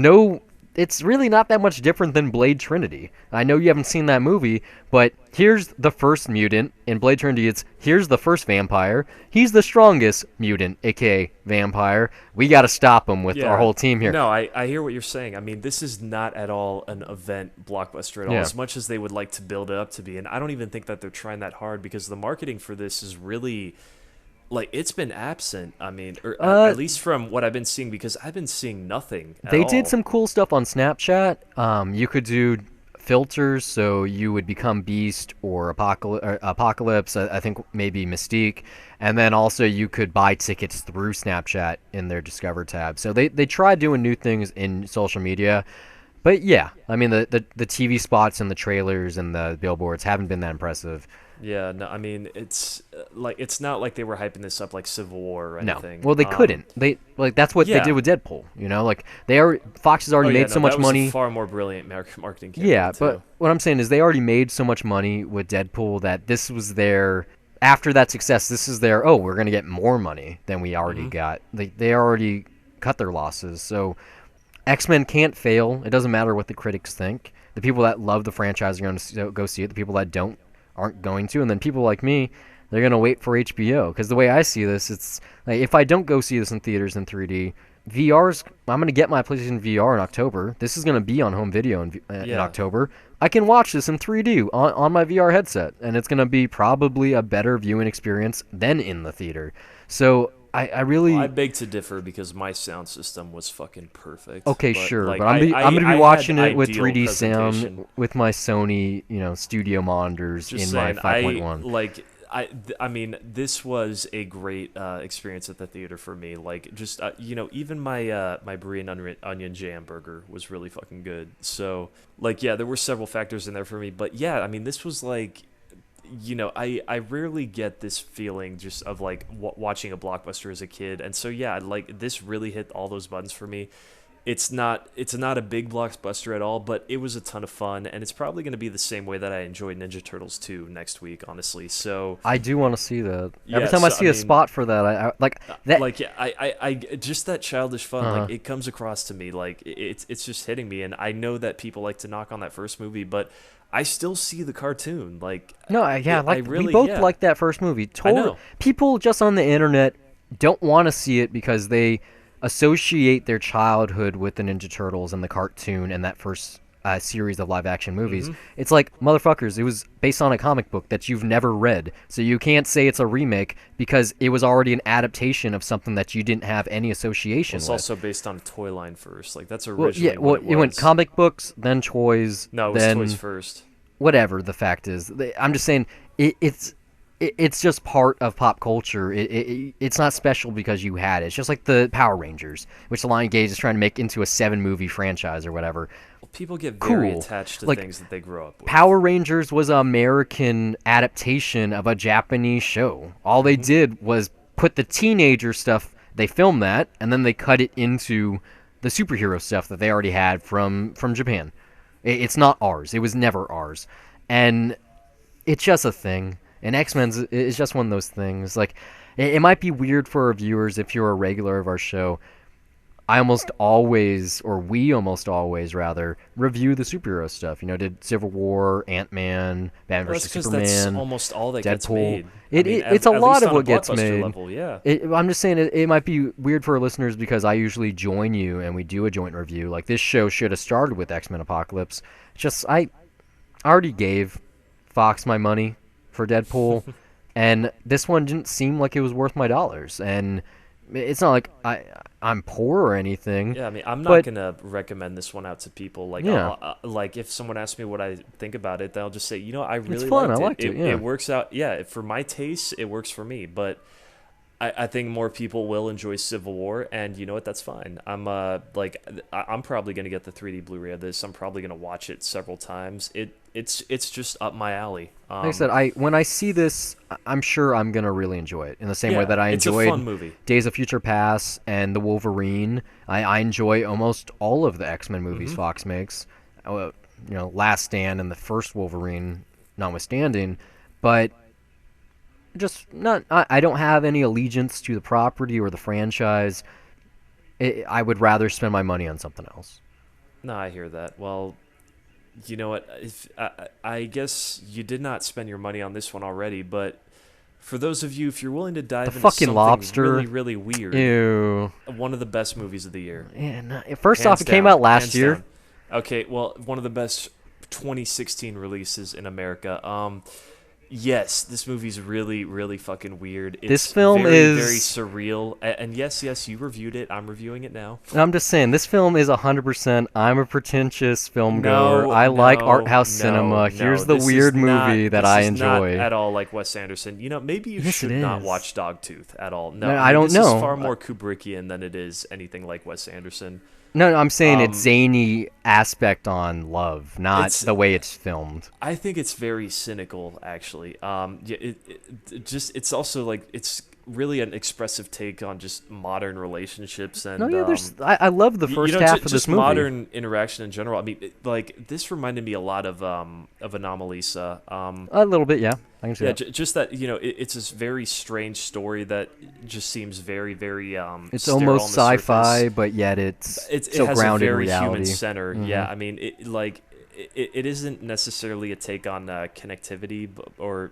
really not that much different than Blade Trinity. I know you haven't seen that movie, but here's the first mutant. In Blade Trinity, here's the first vampire. He's the strongest mutant, aka vampire. We got to stop him with our whole team here. No, I hear what you're saying. I mean, this is not at all an event blockbuster at all, as much as they would like to build it up to be. And I don't even think that they're trying that hard, because the marketing for this is really, like, it's been absent. I mean, at least from what I've been seeing, because I've been seeing nothing at They all. did some cool stuff on Snapchat. You could do filters, so you would become Beast or Apocalypse, I think maybe Mystique, and then also you could buy tickets through Snapchat in their Discover tab. So they tried doing new things in social media, but yeah, I mean the TV spots and the trailers and the billboards haven't been that impressive. Yeah, no, I mean, it's not like they were hyping this up like Civil War or anything. No, well, they couldn't. That's what they did with Deadpool. Like Fox has already made so much money. Was a far more brilliant marketing campaign. Yeah, but what I'm saying is they already made so much money with Deadpool that this was their, after that success, this is their, we're gonna get more money than we already got. They already cut their losses, so X-Men can't fail. It doesn't matter what the critics think. The people that love the franchise are going to go see it. The people that don't aren't going to, and then people like me, they're going to wait for HBO, because the way I see this, it's like, if I don't go see this in theaters in 3D, I'm going to get my PlayStation VR in October. This is going to be on home video in October. I can watch this in 3D on my VR headset, and it's going to be probably a better viewing experience than in the theater. So I really... I beg to differ, because my sound system was fucking perfect. Okay, sure, but I'm going to be watching it with 3D sound with my Sony, studio monitors Just in saying, my 5.1. I mean, this was a great experience at the theater for me. Like, just even my brie and onion jam burger was really fucking good. So, like, yeah, there were several factors in there for me, but yeah, I mean, this was like, I rarely get this feeling just of like watching a blockbuster as a kid, and so yeah, like this really hit all those buttons for me. It's not a big blockbuster at all, but it was a ton of fun, and it's probably going to be the same way that I enjoyed Ninja Turtles 2 next week, honestly. So I do want to see that. Yeah, Every time I so, see a spot for that, I like that. like yeah, I just that childish fun, like it comes across to me, like it's just hitting me, and I know that people like to knock on that first movie, but I still see the cartoon. Like No, yeah, like I really, we both yeah. like that first movie. I know. People just on the internet don't want to see it because they associate their childhood with the Ninja Turtles and the cartoon and that first series of live-action movies. It's like, motherfuckers, it was based on a comic book that you've never read, so you can't say it's a remake because it was already an adaptation of something that you didn't have any association It's with. also based on a toy line first. Like that's Well, originally yeah, what it went comic books, then toys, No, it was then toys first. whatever the fact is. I'm just saying it's just part of pop culture. It's not special because you had it. It's just like the Power Rangers, which the Lionsgate is trying to make into a 7-movie franchise or whatever. People get very Cool. attached to Like, things that they grow up with. Power Rangers was an American adaptation of a Japanese show. All they did was put the teenager stuff, they filmed that, and then they cut it into the superhero stuff that they already had from Japan. It's not ours. It was never ours. And it's just a thing. And X-Men is just one of those things. Like, it might be weird for our viewers if you're a regular of our show. We almost always, rather, review the superhero stuff. Did Civil War, Ant-Man, Batman Well, that's vs. 'cause Superman, that's almost all that gets Deadpool. made. It's a at lot least of on what a gets blockbuster made. level, yeah. I'm just saying it might be weird for our listeners because I usually join you and we do a joint review. Like, this show should have started with X-Men Apocalypse. It's just, I already gave Fox my money for Deadpool, and this one didn't seem like it was worth my dollars. And it's not like I'm poor or anything. Yeah, I mean, I'm not but- gonna recommend this one out to people. Like, Yeah. like if someone asks me what I think about it, then I'll just say, I really fun, liked I liked it, yeah. It works out. Yeah, for my taste, it works for me. But I think more people will enjoy Civil War, and you know what? That's fine. I'm I'm probably gonna get the 3D Blu-ray of this. I'm probably gonna watch it several times. It's just up my alley. Like I said, when I see this, I'm sure I'm gonna really enjoy it in the same way that I it's a enjoyed fun movie. Days of Future Past and the Wolverine. I enjoy almost all of the X-Men movies Fox makes. Last Stand and the first Wolverine notwithstanding, but just not. I don't have any allegiance to the property or the franchise. I would rather spend my money on something else. No, I hear that. Well, you know what? I guess you did not spend your money on this one already, but for those of you, if you're willing to dive into fucking something Lobster. really, really weird, Ew. one of the best movies of the year. Yeah, first Hands off, it came down, out last hands year. down. Okay, well, one of the best 2016 releases in America. Yes, this movie's really, really fucking weird. It's This film very, is- very surreal. And yes, you reviewed it. I'm reviewing it now. I'm just saying, this film is 100%. I'm a pretentious film goer. No, I like no, art house no, cinema. no, Here's the this weird is not- movie that this I is enjoy. Not at all like Wes Anderson. Maybe you Yes, should it not is. watch Dogtooth at all. No, No, I don't this know. is far more Kubrickian than it is anything like Wes Anderson. No, I'm saying it's zany aspect on love, not It's- the way it's filmed. I think it's very cynical, actually. It's also like it's really an expressive take on just modern relationships and. No, yeah, I love the first half of this just movie. modern interaction in general. I mean, this reminded me a lot of Anomalisa. A little bit, yeah. I can see Yeah, that. just that it's this very strange story that just seems very, very. It's sterile almost on the sci-fi, surface. but yet it's It so has grounded a very in reality. human center. Mhm. Yeah, I mean, it isn't necessarily a take on connectivity, or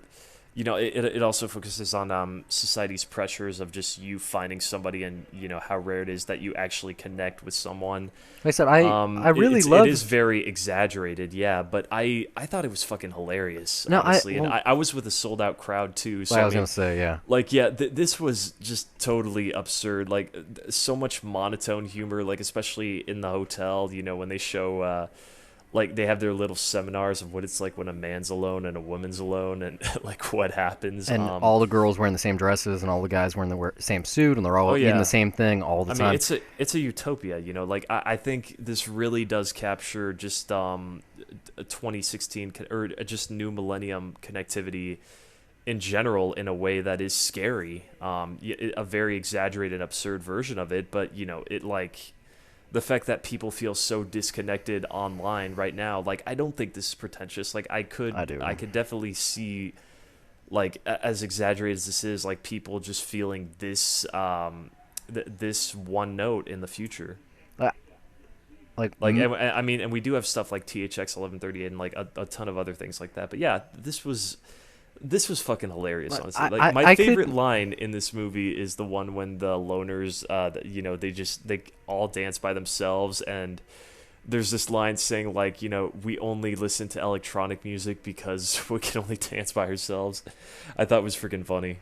it also focuses on society's pressures of just you finding somebody and how rare it is that you actually connect with someone. Like I said, I really love. It is very exaggerated, yeah, but I thought it was fucking hilarious, No, honestly. well- And I was with a sold out crowd too. So I was gonna say, yeah. like, yeah, this was just totally absurd. Like, so much monotone humor, like, especially in the hotel, when they show, like, they have their little seminars of what it's like when a man's alone and a woman's alone and, like, what happens. And all the girls wearing the same dresses and all the guys wearing the same suit and they're all eating the same thing all the time. I mean, it's a utopia, like, I think this really does capture just, 2016 or just new millennium connectivity in general in a way that is scary, a very exaggerated, absurd version of it. But it like the fact that people feel so disconnected online right now, like I don't think this is pretentious. Like I could definitely see, like as exaggerated as this is, like people just feeling this this one note in the future. I mean, and we do have stuff like THX 1138 and like a ton of other things like that. But yeah, this was fucking hilarious, honestly. Like my favorite line in this movie is the one when the loners, they all dance by themselves, and there's this line saying like, we only listen to electronic music because we can only dance by ourselves. I thought it was freaking funny.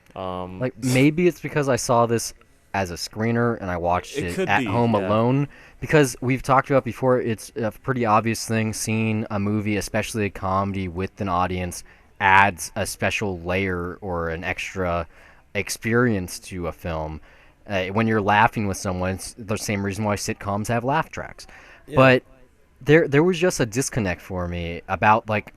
Maybe it's because I saw this as a screener and I watched it at home alone, because we've talked about before, it's a pretty obvious thing. Seeing a movie, especially a comedy, with an audience adds a special layer or an extra experience to a film. When you're laughing with someone, it's the same reason why sitcoms have laugh tracks. Yeah. But there was just a disconnect for me about, like,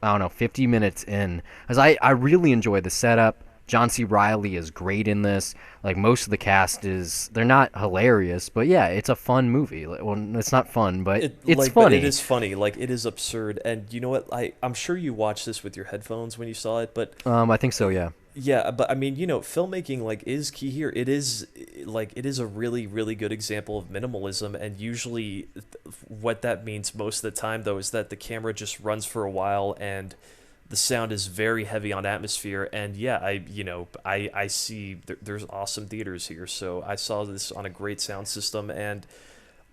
I don't know, 50 minutes in, because I really enjoyed the setup. John C. Reilly is great in this. Like, most of the cast they're not hilarious, but yeah, it's a fun movie. Well, it's not fun, but it's funny. But it is funny. Like, it is absurd. And you know what? I'm sure you watched this with your headphones when you saw it, but I think so, yeah. Yeah, but I mean, filmmaking like is key here. It is a really, really good example of minimalism, and usually what that means most of the time though is that the camera just runs for a while and the sound is very heavy on atmosphere. And yeah, I see there's awesome theaters here, so I saw this on a great sound system, and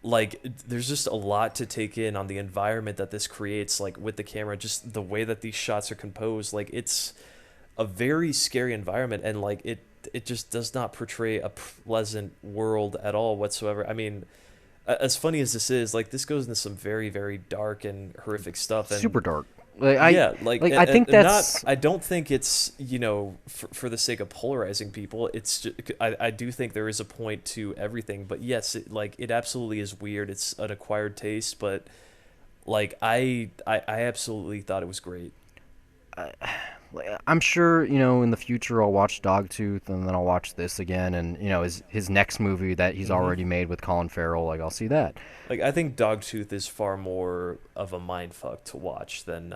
like there's just a lot to take in on the environment that this creates, like with the camera, just the way that these shots are composed. Like it's a very scary environment, and like it just does not portray a pleasant world at all whatsoever. I mean, as funny as this is, like this goes into some very, very dark and horrific stuff, and super dark. I think that's I don't think it's for the sake of polarizing people. It's just, I do think there is a point to everything, but yes, it absolutely is weird. It's an acquired taste, but like I absolutely thought it was great. I'm sure, in the future I'll watch Dogtooth, and then I'll watch this again, and, his next movie that he's already made with Colin Farrell, like, I'll see that. Like, I think Dogtooth is far more of a mindfuck to watch than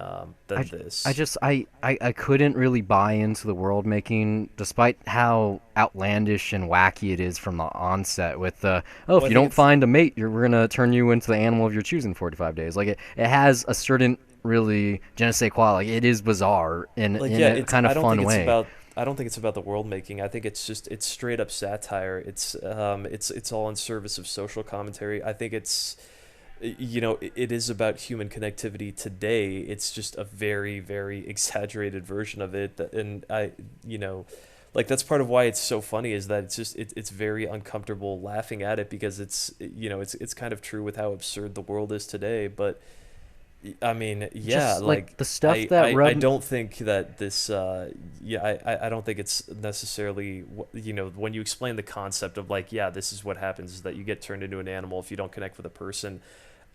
this. I couldn't really buy into the world making, despite how outlandish and wacky it is from the onset with if you don't find a mate, we're going to turn you into the animal of your choosing 45 days. Like, it has a certain really je ne sais quoi. Like, it is bizarre in a kind of fun way. I don't think it's about the world making. I think it's straight up satire. It's all in service of social commentary. I think it is about human connectivity today. It's just a very, very exaggerated version of it, and like that's part of why it's so funny, is that it's very uncomfortable laughing at it, because it's kind of true with how absurd the world is today. But I mean, yeah, just, like the stuff that I don't think that this, I don't think it's necessarily, when you explain the concept of like, yeah, this is what happens, is that you get turned into an animal if you don't connect with a person.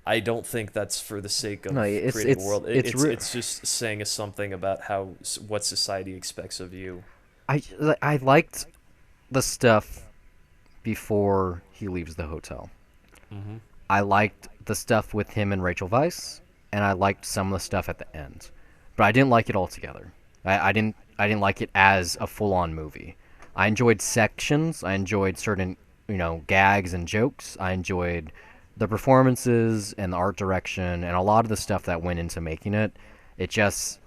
I don't think that's for the sake of creating a world. It's just saying something about what society expects of you. I liked the stuff before he leaves the hotel. Mm-hmm. I liked the stuff with him and Rachel Weisz, and I liked some of the stuff at the end, but I didn't like it altogether. I didn't like it as a full-on movie. I enjoyed sections. I enjoyed certain gags and jokes. I enjoyed the performances and the art direction and a lot of the stuff that went into making it. It just,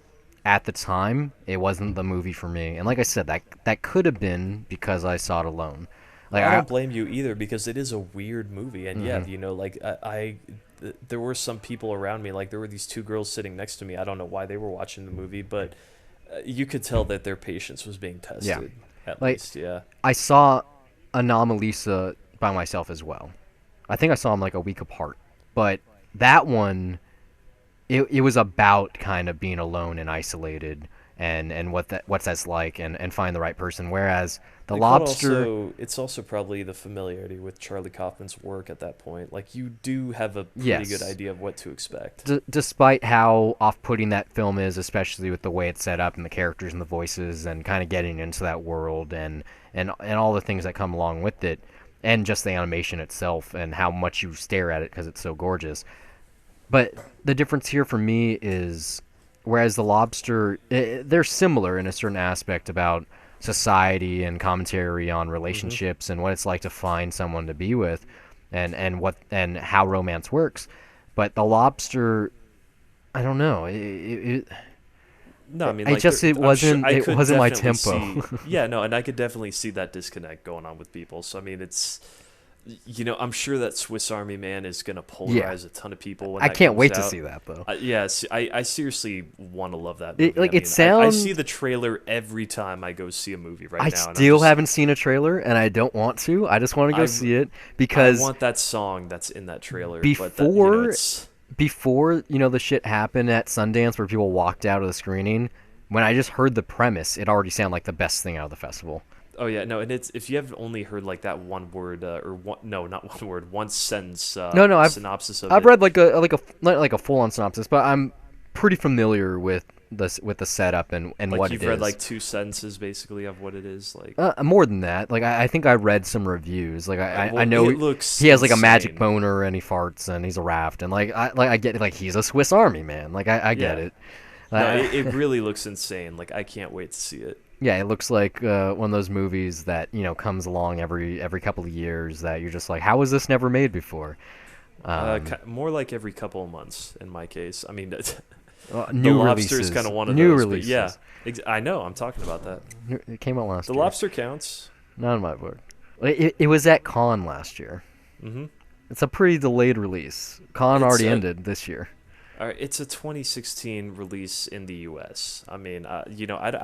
at the time, it wasn't the movie for me. And like I said, that could have been because I saw it alone. Like, I don't blame you either, because it is a weird movie, and there were some people around me, like there were these two girls sitting next to me. I don't know why they were watching the movie, but you could tell that their patience was being tested. Yeah. At least, yeah. I saw Anomalisa by myself as well. I think I saw them like a week apart, but that one, it was about kind of being alone and isolated, and what's that's like, and find the right person. Whereas the Like, Lobster, it's also probably the familiarity with Charlie Kaufman's work at that point. Like, you do have a pretty Yes. good idea of what to expect. despite how off-putting that film is, especially with the way it's set up and the characters and the voices and kind of getting into that world and all the things that come along with it, and just the animation itself and how much you stare at it because it's so gorgeous. But the difference here for me is, whereas the Lobster, they're similar in a certain aspect about society and commentary on relationships and what it's like to find someone to be with, and how romance works. But the Lobster, I don't know. No, I mean, I like, just it wasn't I it could wasn't my definitely tempo. yeah, no, and I could definitely see that disconnect going on with people. So I mean, it's, I'm sure that Swiss Army Man is going to polarize a ton of people. When I that can't comes wait to out. see that though. Yes, I seriously want to love that movie. Like, I it mean, I sounds- see the trailer every time I go see a movie right I now. and I'm still just- haven't seen a trailer, and I don't want to. I just want to go I- see it I because want that song that's in that trailer. but Before- it's, before the shit happened at Sundance where people walked out of the screening, when I just heard the premise, it already sounded like the best thing out of the festival. oh yeah, no, and it's, if you have only heard like that one word not one word, one sentence No, I've synopsis of I've it. read not like a full on synopsis, but I'm pretty familiar with the setup and Like, what you've it read is. like 2 sentences basically of what it is. Like, More than that. Like I think I read some reviews. Like I well, know it looks he has like a magic insane. boner and he farts and he's a raft and I get, like, he's a Swiss Army man. Like I get Yeah. it. no, it really looks insane. Like, I can't wait to see it. Yeah, it looks like one of those movies that comes along every couple of years that you're just like, how was this never made before? More like every couple of months in my case. I mean, the New Lobster releases. is kind of one of new those. releases. But yeah, I know. I'm talking about that. It came out last The year. Lobster counts. Not in my book. It was at Con last year. Mm-hmm. It's a pretty delayed release. Con It's already a- ended this year. All right, it's a 2016 release in the U.S. I mean, I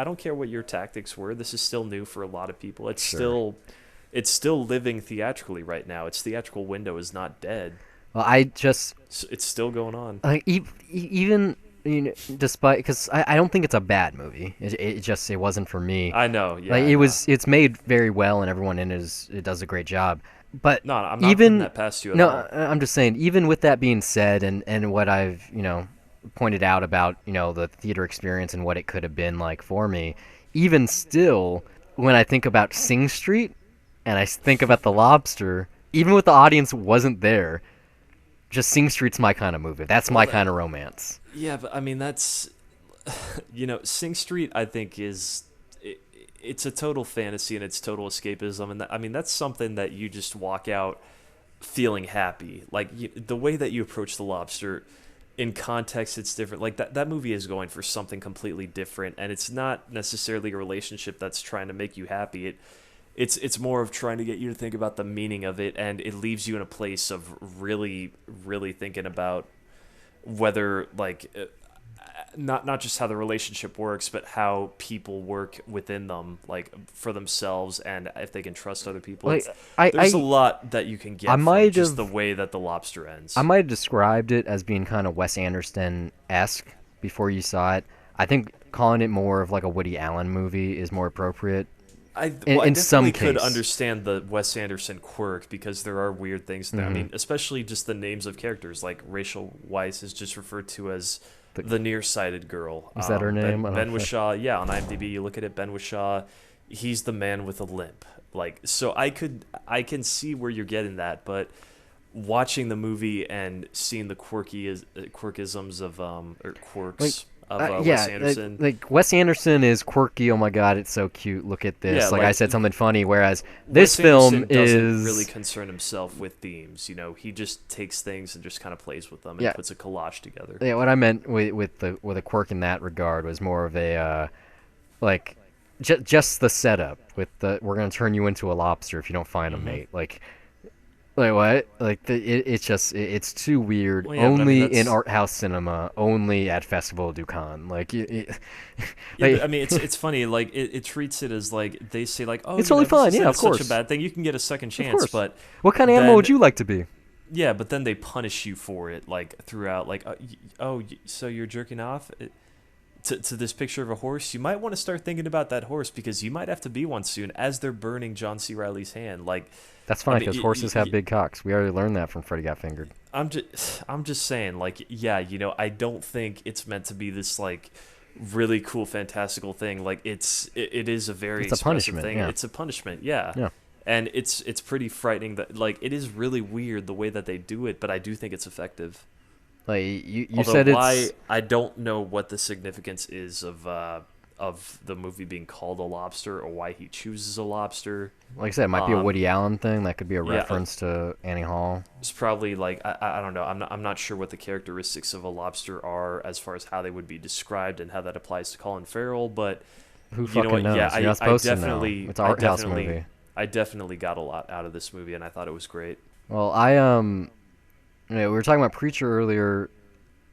don't care what your tactics were. This is still new for a lot of people. It's still living theatrically right now. Its theatrical window is not dead. Well, I just It's still going on. like even despite, because I don't think it's a bad movie. It wasn't for me. I know. Yeah, Like I know. it's made very well and everyone in it does a great job. But No, I'm not even putting that past you at no, all. I'm just saying, even with that being said, and what I've pointed out about the theater experience and what it could have been like for me, even still, when I think about Sing Street and I think about The Lobster, even with the audience wasn't there, just Sing Street's my kind of movie. That's my kind of romance. Yeah, but I mean, that's Sing Street, I think, it's a total fantasy and it's total escapism, and I mean, that's something that you just walk out feeling happy. Like, the way that you approach The Lobster, in context, it's different. Like, that movie is going for something completely different, and it's not necessarily a relationship that's trying to make you happy. It's more of trying to get you to think about the meaning of it, and it leaves you in a place of really, really thinking about whether, like, not just how the relationship works, but how people work within them, like, for themselves, and if they can trust other people. Like, There's a lot that you can get from might just have- the way that The Lobster ends. I might have described it as being kind of Wes Anderson-esque before you saw it. I think calling it more of like a Woody Allen movie is more appropriate. I in some definitely could case. understand the Wes Anderson quirk, because there are weird things there. I mean, especially just the names of characters. Like, Rachel Weisz is just referred to as the nearsighted girl. Is that her name? I Ben don't Whishaw, yeah, on IMDb, you look at it, Ben Whishaw, he's the man with a limp. Like, so I can see where you're getting that, but watching the movie and seeing the quirkisms of or quirks of Wes Anderson. Like Wes Anderson is quirky. Oh my god, it's so cute. Look at this. Yeah, like I like, said something funny. Whereas this Wes film Anderson doesn't is really concern himself with themes. He just takes things and just kind of plays with them and Yeah. puts a collage together. Yeah, what I meant with a quirk in that regard was more of a like just the setup with the we're gonna turn you into a lobster if you don't find a mate. Like what? Like it's too weird. Well, yeah, but I mean, only that's- in art house cinema. Only at Festival du Cannes. Like Yeah, like- but, I mean, it's funny. Like, it treats it as like they say, like, oh, It's totally this fine, isn't yeah, of such course. a bad thing. You can get a second of chance, course. but What kind of animal then- would you like to be? yeah, but then they punish you for it, like, throughout. Like, so you're jerking off. to this picture of a horse, you might want to start thinking about that horse, because you might have to be one soon as they're burning John C. Reilly's hand. Like, That's fine because horses have big cocks. We already learned that from Freddy Got Fingered. I'm just saying, like, yeah, I don't think it's meant to be this like really cool fantastical thing. Like, it is a very It's a punishment thing. yeah. It's a punishment, yeah. Yeah. And it's pretty frightening that, like, it is really weird the way that they do it, but I do think it's effective. Like you Although said, why, I don't know what the significance is of the movie being called a lobster, or why he chooses a lobster. like I said, it might be a Woody Allen thing. That could be a yeah, reference to Annie Hall. It's probably like, I don't know. I'm not sure what the characteristics of a lobster are as far as how they would be described and how that applies to Colin Farrell. But Who you fucking know what? knows? Yeah, You're not supposed to know. definitely, It's an art house movie. I definitely got a lot out of this movie, and I thought it was great. Well, we were talking about Preacher earlier.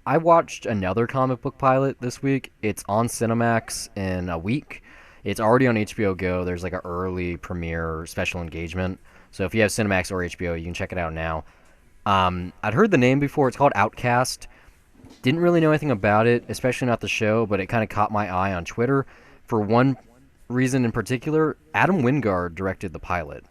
I watched another comic book pilot this week. It's on Cinemax in a week. It's already on HBO Go. There's like an early premiere special engagement. So if you have Cinemax or HBO, you can check it out now. I'd heard the name before. It's called Outcast. Didn't really know anything about it, especially not the show, but it kind of caught my eye on Twitter. For one reason in particular, Adam Wingard directed the pilot.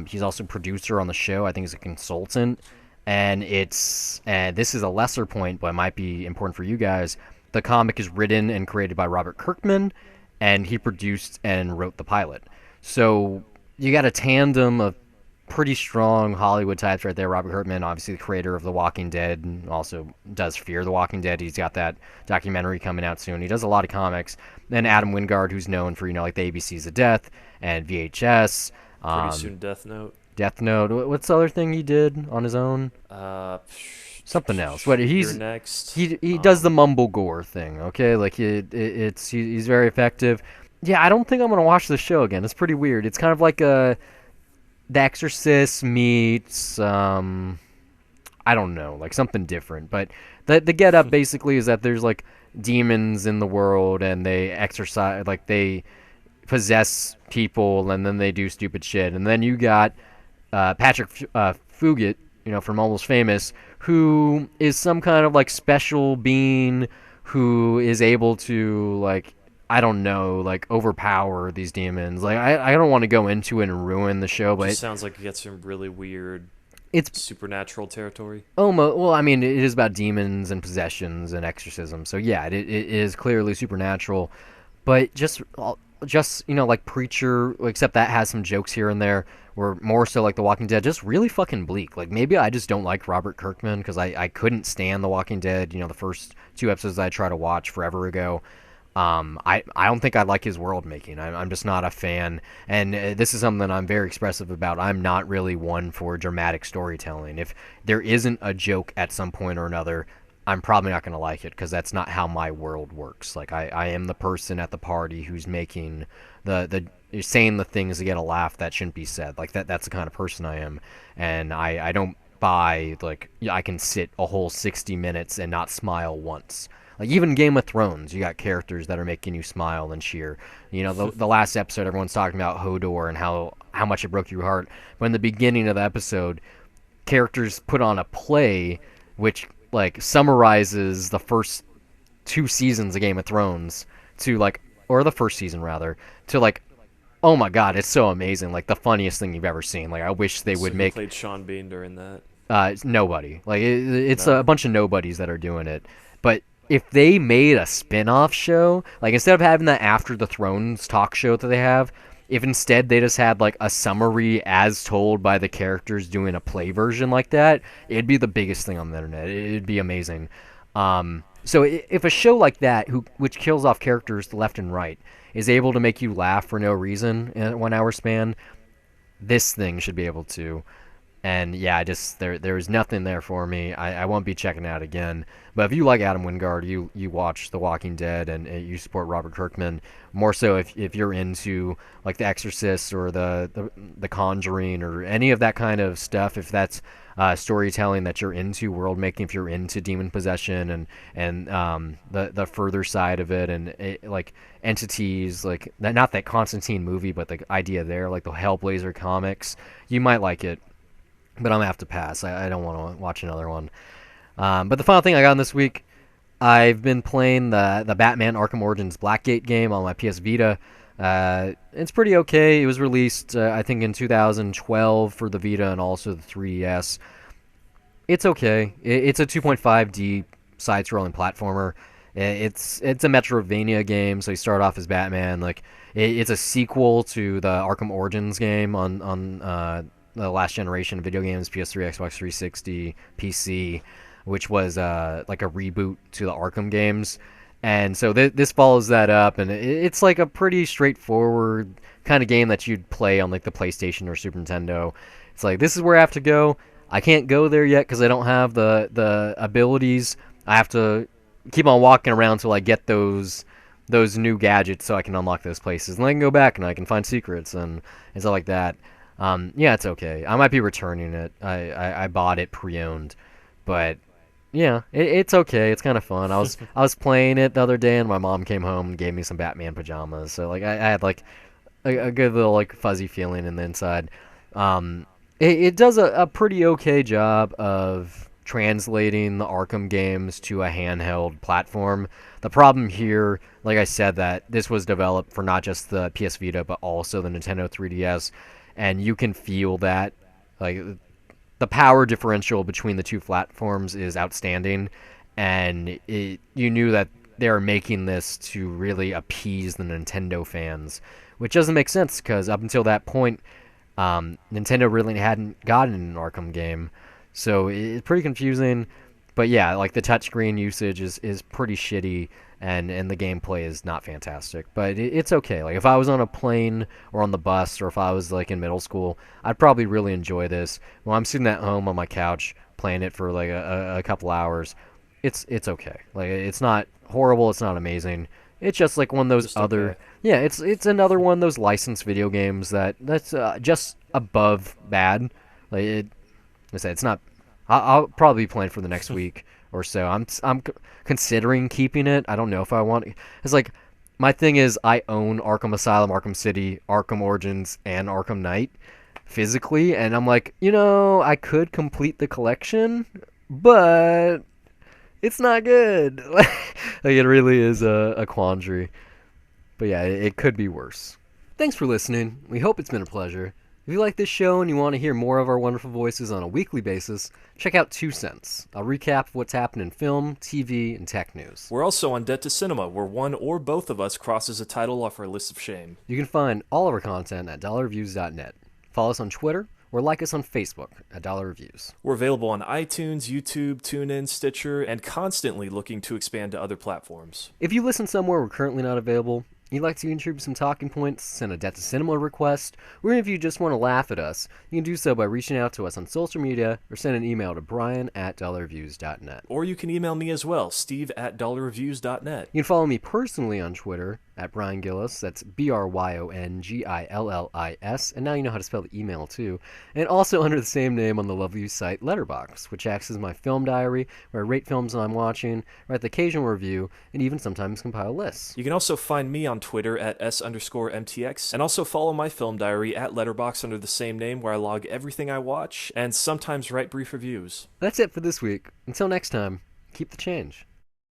He's also producer on the show. I think he's a consultant. And this is a lesser point, but it might be important for you guys. The comic is written and created by Robert Kirkman, and he produced and wrote the pilot. So you got a tandem of pretty strong Hollywood types right there. Robert Kirkman, obviously the creator of The Walking Dead, and also does Fear the Walking Dead. He's got that documentary coming out soon. He does a lot of comics. Then Adam Wingard, who's known for, like the ABCs of Death and VHS. Pretty soon, Death Note. Death Note. What's the other thing he did on his own? Something else. But You're next. He does the mumble gore thing. Okay, like he's very effective. Yeah, I don't think I'm gonna watch the show again. It's pretty weird. It's kind of like The Exorcist meets I don't know, like something different. But the get up basically is that there's like demons in the world, and they exorcise, like they possess people, and then they do stupid shit. And then you got Patrick Fugit, from Almost Famous, who is some kind of like special being who is able to, like, I don't know, like overpower these demons. Like I don't want to go into it and ruin the show, but it sounds like it gets some really weird. It's supernatural territory. Well, I mean, it is about demons and possessions and exorcism. So yeah, it is clearly supernatural, but just like Preacher, except that has some jokes here and there, or more so like The Walking Dead, just really fucking bleak. Like maybe I just don't like Robert Kirkman because I couldn't stand The Walking Dead. The first 2 episodes I tried to watch forever ago. I don't think I like his world making. I'm just not a fan, and this is something that I'm very expressive about. I'm not really one for dramatic storytelling. If there isn't a joke at some point or another, I'm probably not going to like it because that's not how my world works. Like I am the person at the party who's making saying the things to get a laugh that shouldn't be said. Like that's the kind of person I am, and I don't buy like I can sit a whole 60 minutes and not smile once. Like even Game of Thrones, you got characters that are making you smile and cheer. The last episode, everyone's talking about Hodor and how much it broke your heart. But in the beginning of the episode, characters put on a play which like summarizes the first 2 seasons of Game of Thrones or the first season rather, to like, oh my god, it's so amazing, like the funniest thing you've ever seen. Like I wish they would make. Played Sean Bean during that. Nobody. Like it's a bunch of nobodies that are doing it. But if they made a spin-off show, like instead of having that After the Thrones talk show that they have, if instead they just had like a summary as told by the characters doing a play version like that, it'd be the biggest thing on the internet. It'd be amazing. So if a show like that, which kills off characters left and right, is able to make you laugh for no reason in a 1 hour span, this thing should be able to. And yeah, there's nothing there for me. I won't be checking it out again. But if you like Adam Wingard, you watch The Walking Dead, and you support Robert Kirkman, more so if you're into like The Exorcist or the Conjuring or any of that kind of stuff, if that's storytelling that you're into, world making, if you're into demon possession and the further side of it, and like entities, like not that Constantine movie, but the idea there, like the Hellblazer comics, you might like it. But I'm going to have to pass. I don't want to watch another one. But the final thing I got in this week, I've been playing the Batman Arkham Origins Blackgate game on my PS Vita. It's pretty okay. It was released, I think, in 2012 for the Vita and also the 3DS. It's okay. It's a 2.5D side-scrolling platformer. It's a Metroidvania game, so you start off as Batman. Like it's a sequel to the Arkham Origins game on the last generation of video games, PS3, Xbox 360, PC, which was like a reboot to the Arkham games. And so this follows that up, and it's like a pretty straightforward kind of game that you'd play on like the PlayStation or Super Nintendo. It's like, this is where I have to go. I can't go there yet because I don't have the abilities. I have to keep on walking around till I get those new gadgets so I can unlock those places. And I can go back and I can find secrets and stuff like that. Yeah, it's okay. I might be returning it. I bought it pre-owned. But yeah, it's okay. It's kind of fun. I was playing it the other day and my mom came home and gave me some Batman pajamas. So like I had like a good little like fuzzy feeling in the inside. It does a pretty okay job of translating the Arkham games to a handheld platform. The problem here, like I said, that this was developed for not just the PS Vita but also the Nintendo 3DS, and you can feel that like the power differential between the two platforms is outstanding, and you knew that they were making this to really appease the Nintendo fans, which doesn't make sense because up until that point, Nintendo really hadn't gotten an Arkham game, so it's pretty confusing. But yeah, like the touchscreen usage is pretty shitty, and the gameplay is not fantastic. But it's okay. Like if I was on a plane or on the bus, or if I was like in middle school, I'd probably really enjoy this. When I'm sitting at home on my couch playing it for like a couple hours, it's okay. Like it's not horrible, it's not amazing. It's just like one of those Just other okay. yeah. It's another one of those licensed video games that's just above bad. Like I said, it's not. I'll probably be playing for the next week or so. I'm considering keeping it. I don't know if I want. It's like my thing is I own Arkham Asylum, Arkham City, Arkham Origins, and Arkham Knight physically, and I'm like, I could complete the collection, but it's not good. Like it really is a quandary. But yeah, it could be worse. Thanks for listening. We hope it's been a pleasure. If you like this show and you want to hear more of our wonderful voices on a weekly basis, check out 2 Cents. I'll recap what's happened in film, TV, and tech news. We're also on Debt to Cinema, where one or both of us crosses a title off our list of shame. You can find all of our content at dollarreviews.net. Follow us on Twitter or like us on Facebook at Dollar Reviews. We're available on iTunes, YouTube, TuneIn, Stitcher, and constantly looking to expand to other platforms. If you listen somewhere we're currently not available, you'd like to contribute some talking points, send a Debt to Cinema request, or if you just want to laugh at us, you can do so by reaching out to us on social media or send an email to brian@dollarreviews.net. Or you can email me as well, steve@dollarreviews.net. You can follow me personally on Twitter at Brian Gillis, that's BryonGillis, and now you know how to spell the email too, and also under the same name on the lovely site Letterboxd, which acts as my film diary, where I rate films I'm watching, write the occasional review, and even sometimes compile lists. You can also find me on Twitter at S_MTX, and also follow my film diary at Letterboxd under the same name, where I log everything I watch, and sometimes write brief reviews. That's it for this week. Until next time, keep the change.